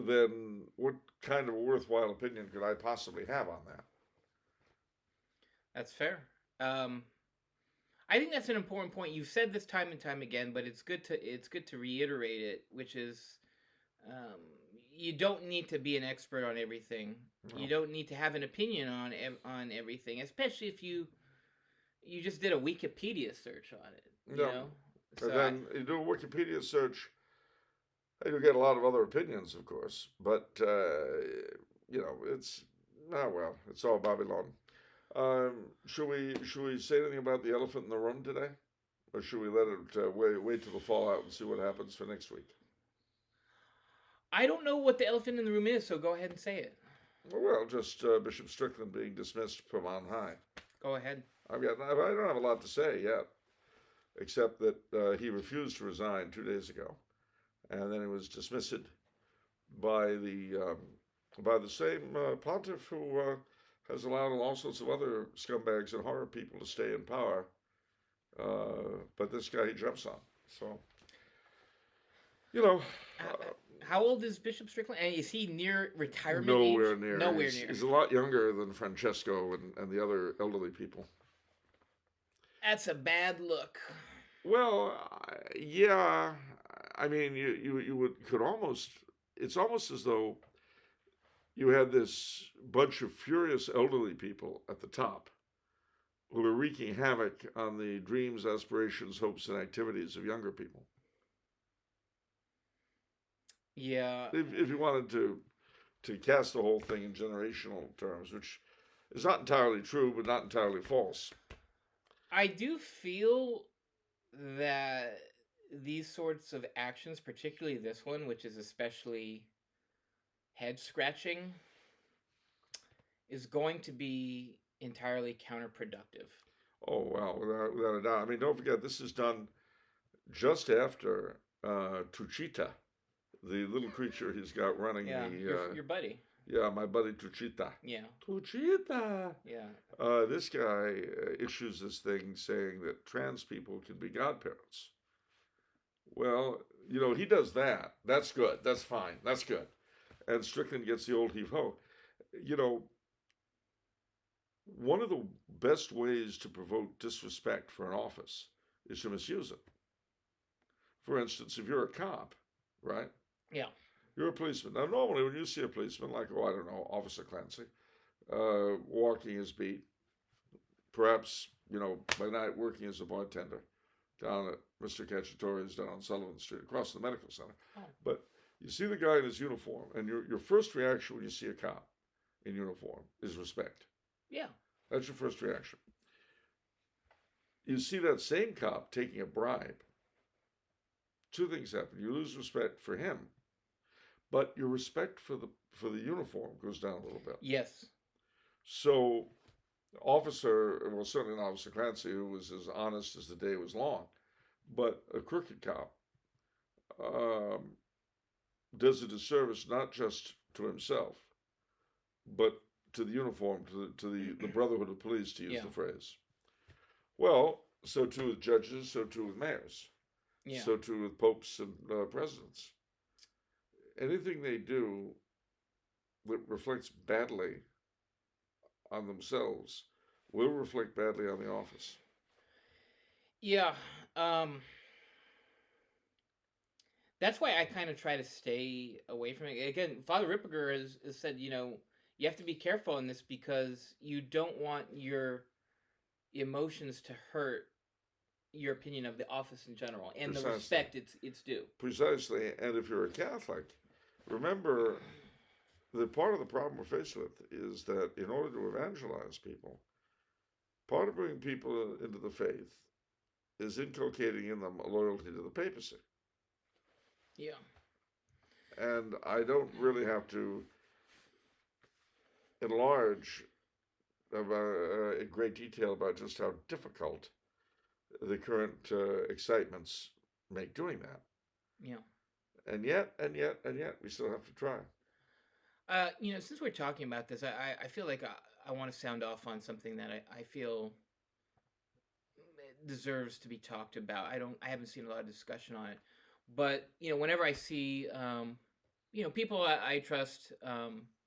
then what kind of a worthwhile opinion could I possibly have on that? That's fair. I think that's an important point. You've said this time and time again, but it's good to reiterate it, which is, you don't need to be an expert on everything. No. You don't need to have an opinion on everything, especially if you just did a Wikipedia search on it. You No. know, And so then you do a Wikipedia search, and you get a lot of other opinions, of course. But it's it's all Babylon. Should we say anything about the elephant in the room today, or should we let it wait till the fallout and see what happens for next week? I don't know what the elephant in the room is, so go ahead and say it. Well, just Bishop Strickland being dismissed from on high. Go ahead. I don't have a lot to say yet, except that he refused to resign 2 days ago, and then he was dismissed by the same pontiff who has allowed all sorts of other scumbags and horror people to stay in power. But this guy he jumps on. So, how old is Bishop Strickland? And is he near retirement nowhere age? near. Nowhere near. He's a lot younger than Francesco and the other elderly people. That's a bad look. Well, yeah. I mean, could almost. It's almost as though you had this bunch of furious elderly people at the top who were wreaking havoc on the dreams, aspirations, hopes, and activities of younger people. Yeah. If you wanted to cast the whole thing in generational terms, which is not entirely true, but not entirely false. I do feel that these sorts of actions, particularly this one, which is especially head scratching, is going to be entirely counterproductive. Oh, well, without a doubt. I mean, don't forget, this is done just after Tuchita, the little creature he's got running. Yeah, your buddy. Yeah, my buddy Tuchita. Yeah. Tuchita. Yeah. This guy issues this thing saying that trans people can be godparents. Well, he does that. That's good. That's fine. That's good. And Strickland gets the old heave-ho. One of the best ways to provoke disrespect for an office is to misuse it. For instance, if you're a cop, right? Yeah. You're a policeman. Now, normally when you see a policeman, like, Officer Clancy, walking his beat, perhaps, by night working as a bartender down at Mr. Cacciatore's down on Sullivan Street, across the medical center. Oh. But you see the guy in his uniform, and your first reaction when you see a cop in uniform is respect. Yeah. That's your first reaction. You see that same cop taking a bribe. Two things happen. You lose respect for him, but your respect for the uniform goes down a little bit. Yes. So, certainly not Officer Clancy, who was as honest as the day was long, but a crooked cop does a disservice not just to himself, but to the uniform, to the brotherhood of police, to use the phrase. Well, so too with judges, so too with mayors, so too with popes and presidents. Anything they do that reflects badly on themselves will reflect badly on the office. Yeah. That's why I kind of try to stay away from it. Again, Father Ripperger has said, you have to be careful in this because you don't want your emotions to hurt your opinion of the office in general and the respect it's due. Precisely. And if you're a Catholic, remember that part of the problem we're faced with is that in order to evangelize people, part of bringing people into the faith is inculcating in them a loyalty to the papacy. Yeah. And I don't really have to enlarge in great detail about just how difficult the current excitements make doing that. Yeah. And yet, we still have to try. Since we're talking about this, I feel like I want to sound off on something that I feel deserves to be talked about. I haven't seen a lot of discussion on it, but whenever I see people I trust,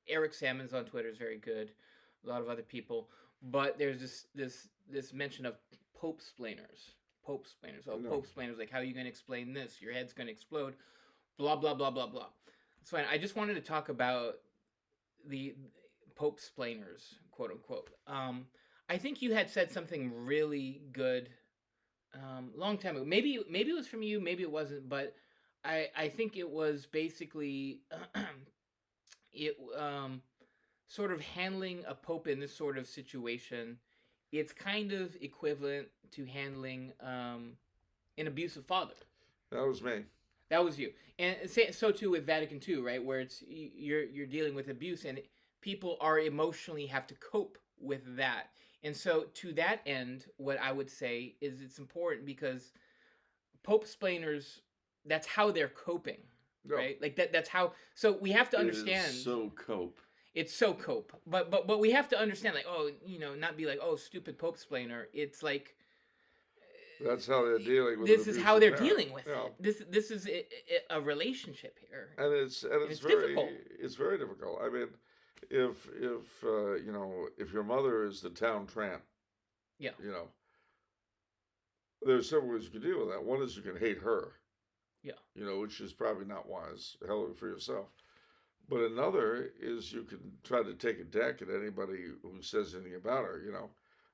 Eric Salmon's on Twitter is very good, a lot of other people, but there's this mention of Pope-splainers. Pope-splainers, like, how are you going to explain this? Your head's going to explode, blah blah blah blah blah. It's fine. I just wanted to talk about the Pope splainers, quote unquote. I think you had said something really good long time ago. Maybe it was from you, maybe it wasn't, but I think it was basically it sort of handling a pope in this sort of situation. It's kind of equivalent to handling an abusive father. That was me. That was you, and so too with Vatican II, right? Where it's you're dealing with abuse, and people are emotionally have to cope with that. And so to that end, what I would say is it's important because Pope splainers, that's how they're coping, No, right? Like that's how. So we have to it understand. is so cope. It's so cope, but we have to understand, like, oh, not be like, oh, stupid Pope splainer. It's like That's how they're dealing with. this an is how abusive they're parent. dealing with Yeah. it. This is a relationship here, And it's it's very difficult. it's very difficult. I mean, if if your mother is the town tramp, Yeah. there's several ways you can deal with that. One is you can hate her, Yeah. which is probably not wise, hell for yourself. But another is you can try to take a deck at anybody who says anything about her.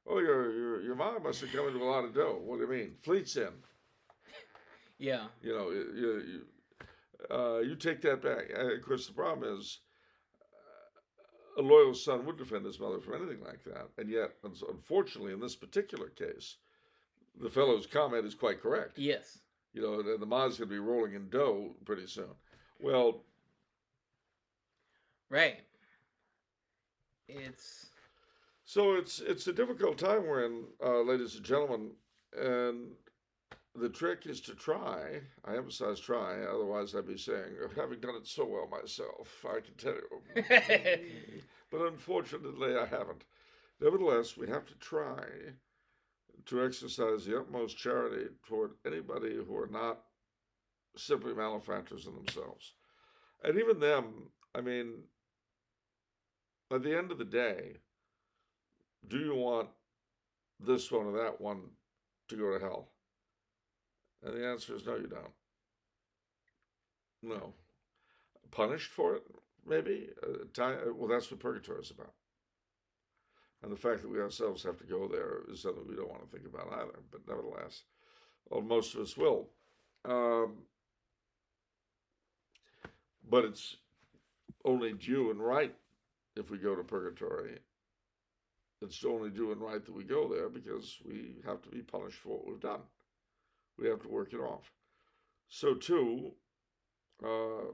Oh, your mom must have come into a lot of dough. What do you mean? Fleet's in. Yeah. You take that back. Of course, the problem is a loyal son would defend his mother from anything like that. And yet, unfortunately, in this particular case, the fellow's comment is quite correct. Yes. And the ma's going to be rolling in dough pretty soon. Well, right. It's a difficult time we're in, ladies and gentlemen, and the trick is to try. I emphasize try, otherwise I'd be saying, having done it so well myself, I can tell you. But unfortunately, I haven't. Nevertheless, we have to try to exercise the utmost charity toward anybody who are not simply malefactors in themselves. And even them, I mean, at the end of the day, do you want this one or that one to go to hell? And the answer is no, you don't. No. Punished for it, maybe? Well, that's what purgatory is about. And the fact that we ourselves have to go there is something we don't want to think about either. But nevertheless, well, most of us will. But it's only due and right if we go to purgatory. It's only due and right that we go there because we have to be punished for what we've done. We have to work it off. So, too, the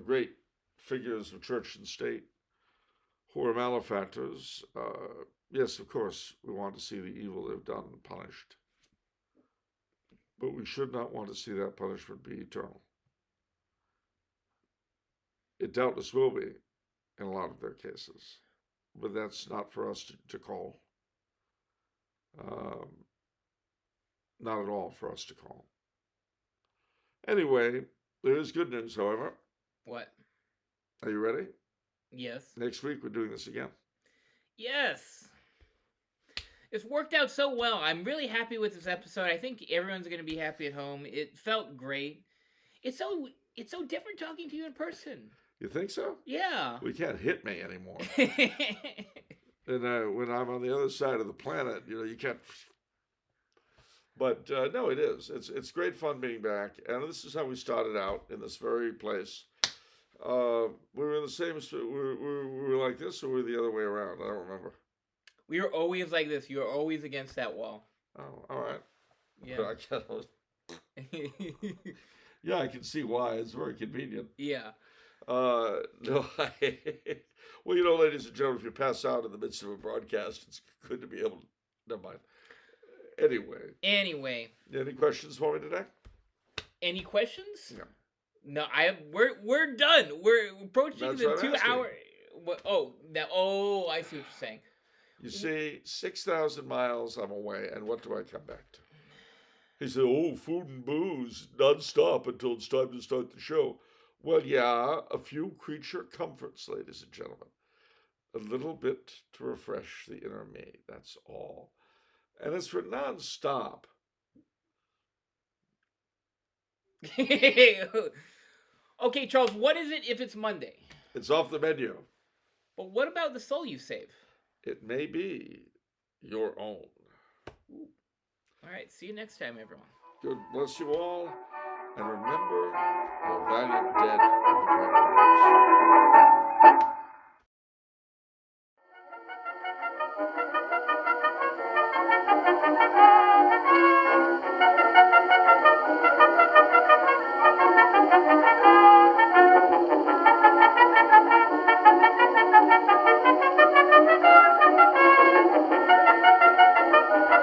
great figures of church and state who are malefactors, yes, of course, we want to see the evil they've done punished. But we should not want to see that punishment be eternal. It doubtless will be in a lot of their cases, but that's not for us to call. Not at all for us to call. Anyway, there is good news, however. what? Are you ready? Yes. Next week, we're doing this again. Yes. It's worked out so well. I'm really happy with this episode. I think everyone's going to be happy at home. It felt great. It's so different talking to you in person. You think so? Yeah. We can't hit me anymore. And when I'm on the other side of the planet, you can't. But no, it is. It's great fun being back. And this is how we started out in this very place. We were in the same. We were like this, or were we the other way around? I don't remember. We were always like this. You were always against that wall. Oh, all right. Yeah. Yeah, I can see why. It's very convenient. Yeah. No, well, ladies and gentlemen, if you pass out in the midst of a broadcast, it's good to be able to. Never mind. Anyway. Any questions for me today? Any questions? No. No, we're done. We're approaching That's the what I'm 2 hour. I see what you're saying. You see, 6,000 miles I'm away, and what do I come back to? He said, "Oh, food and booze nonstop until it's time to start the show." Well, yeah, a few creature comforts, ladies and gentlemen. A little bit to refresh the inner me, that's all. And as for nonstop, Okay, Charles, what is it if it's Monday? It's off the menu. But what about the soul you save? It may be your own. Ooh. All right, see you next time, everyone. God bless you all, and remember the valiant dead of the great wars.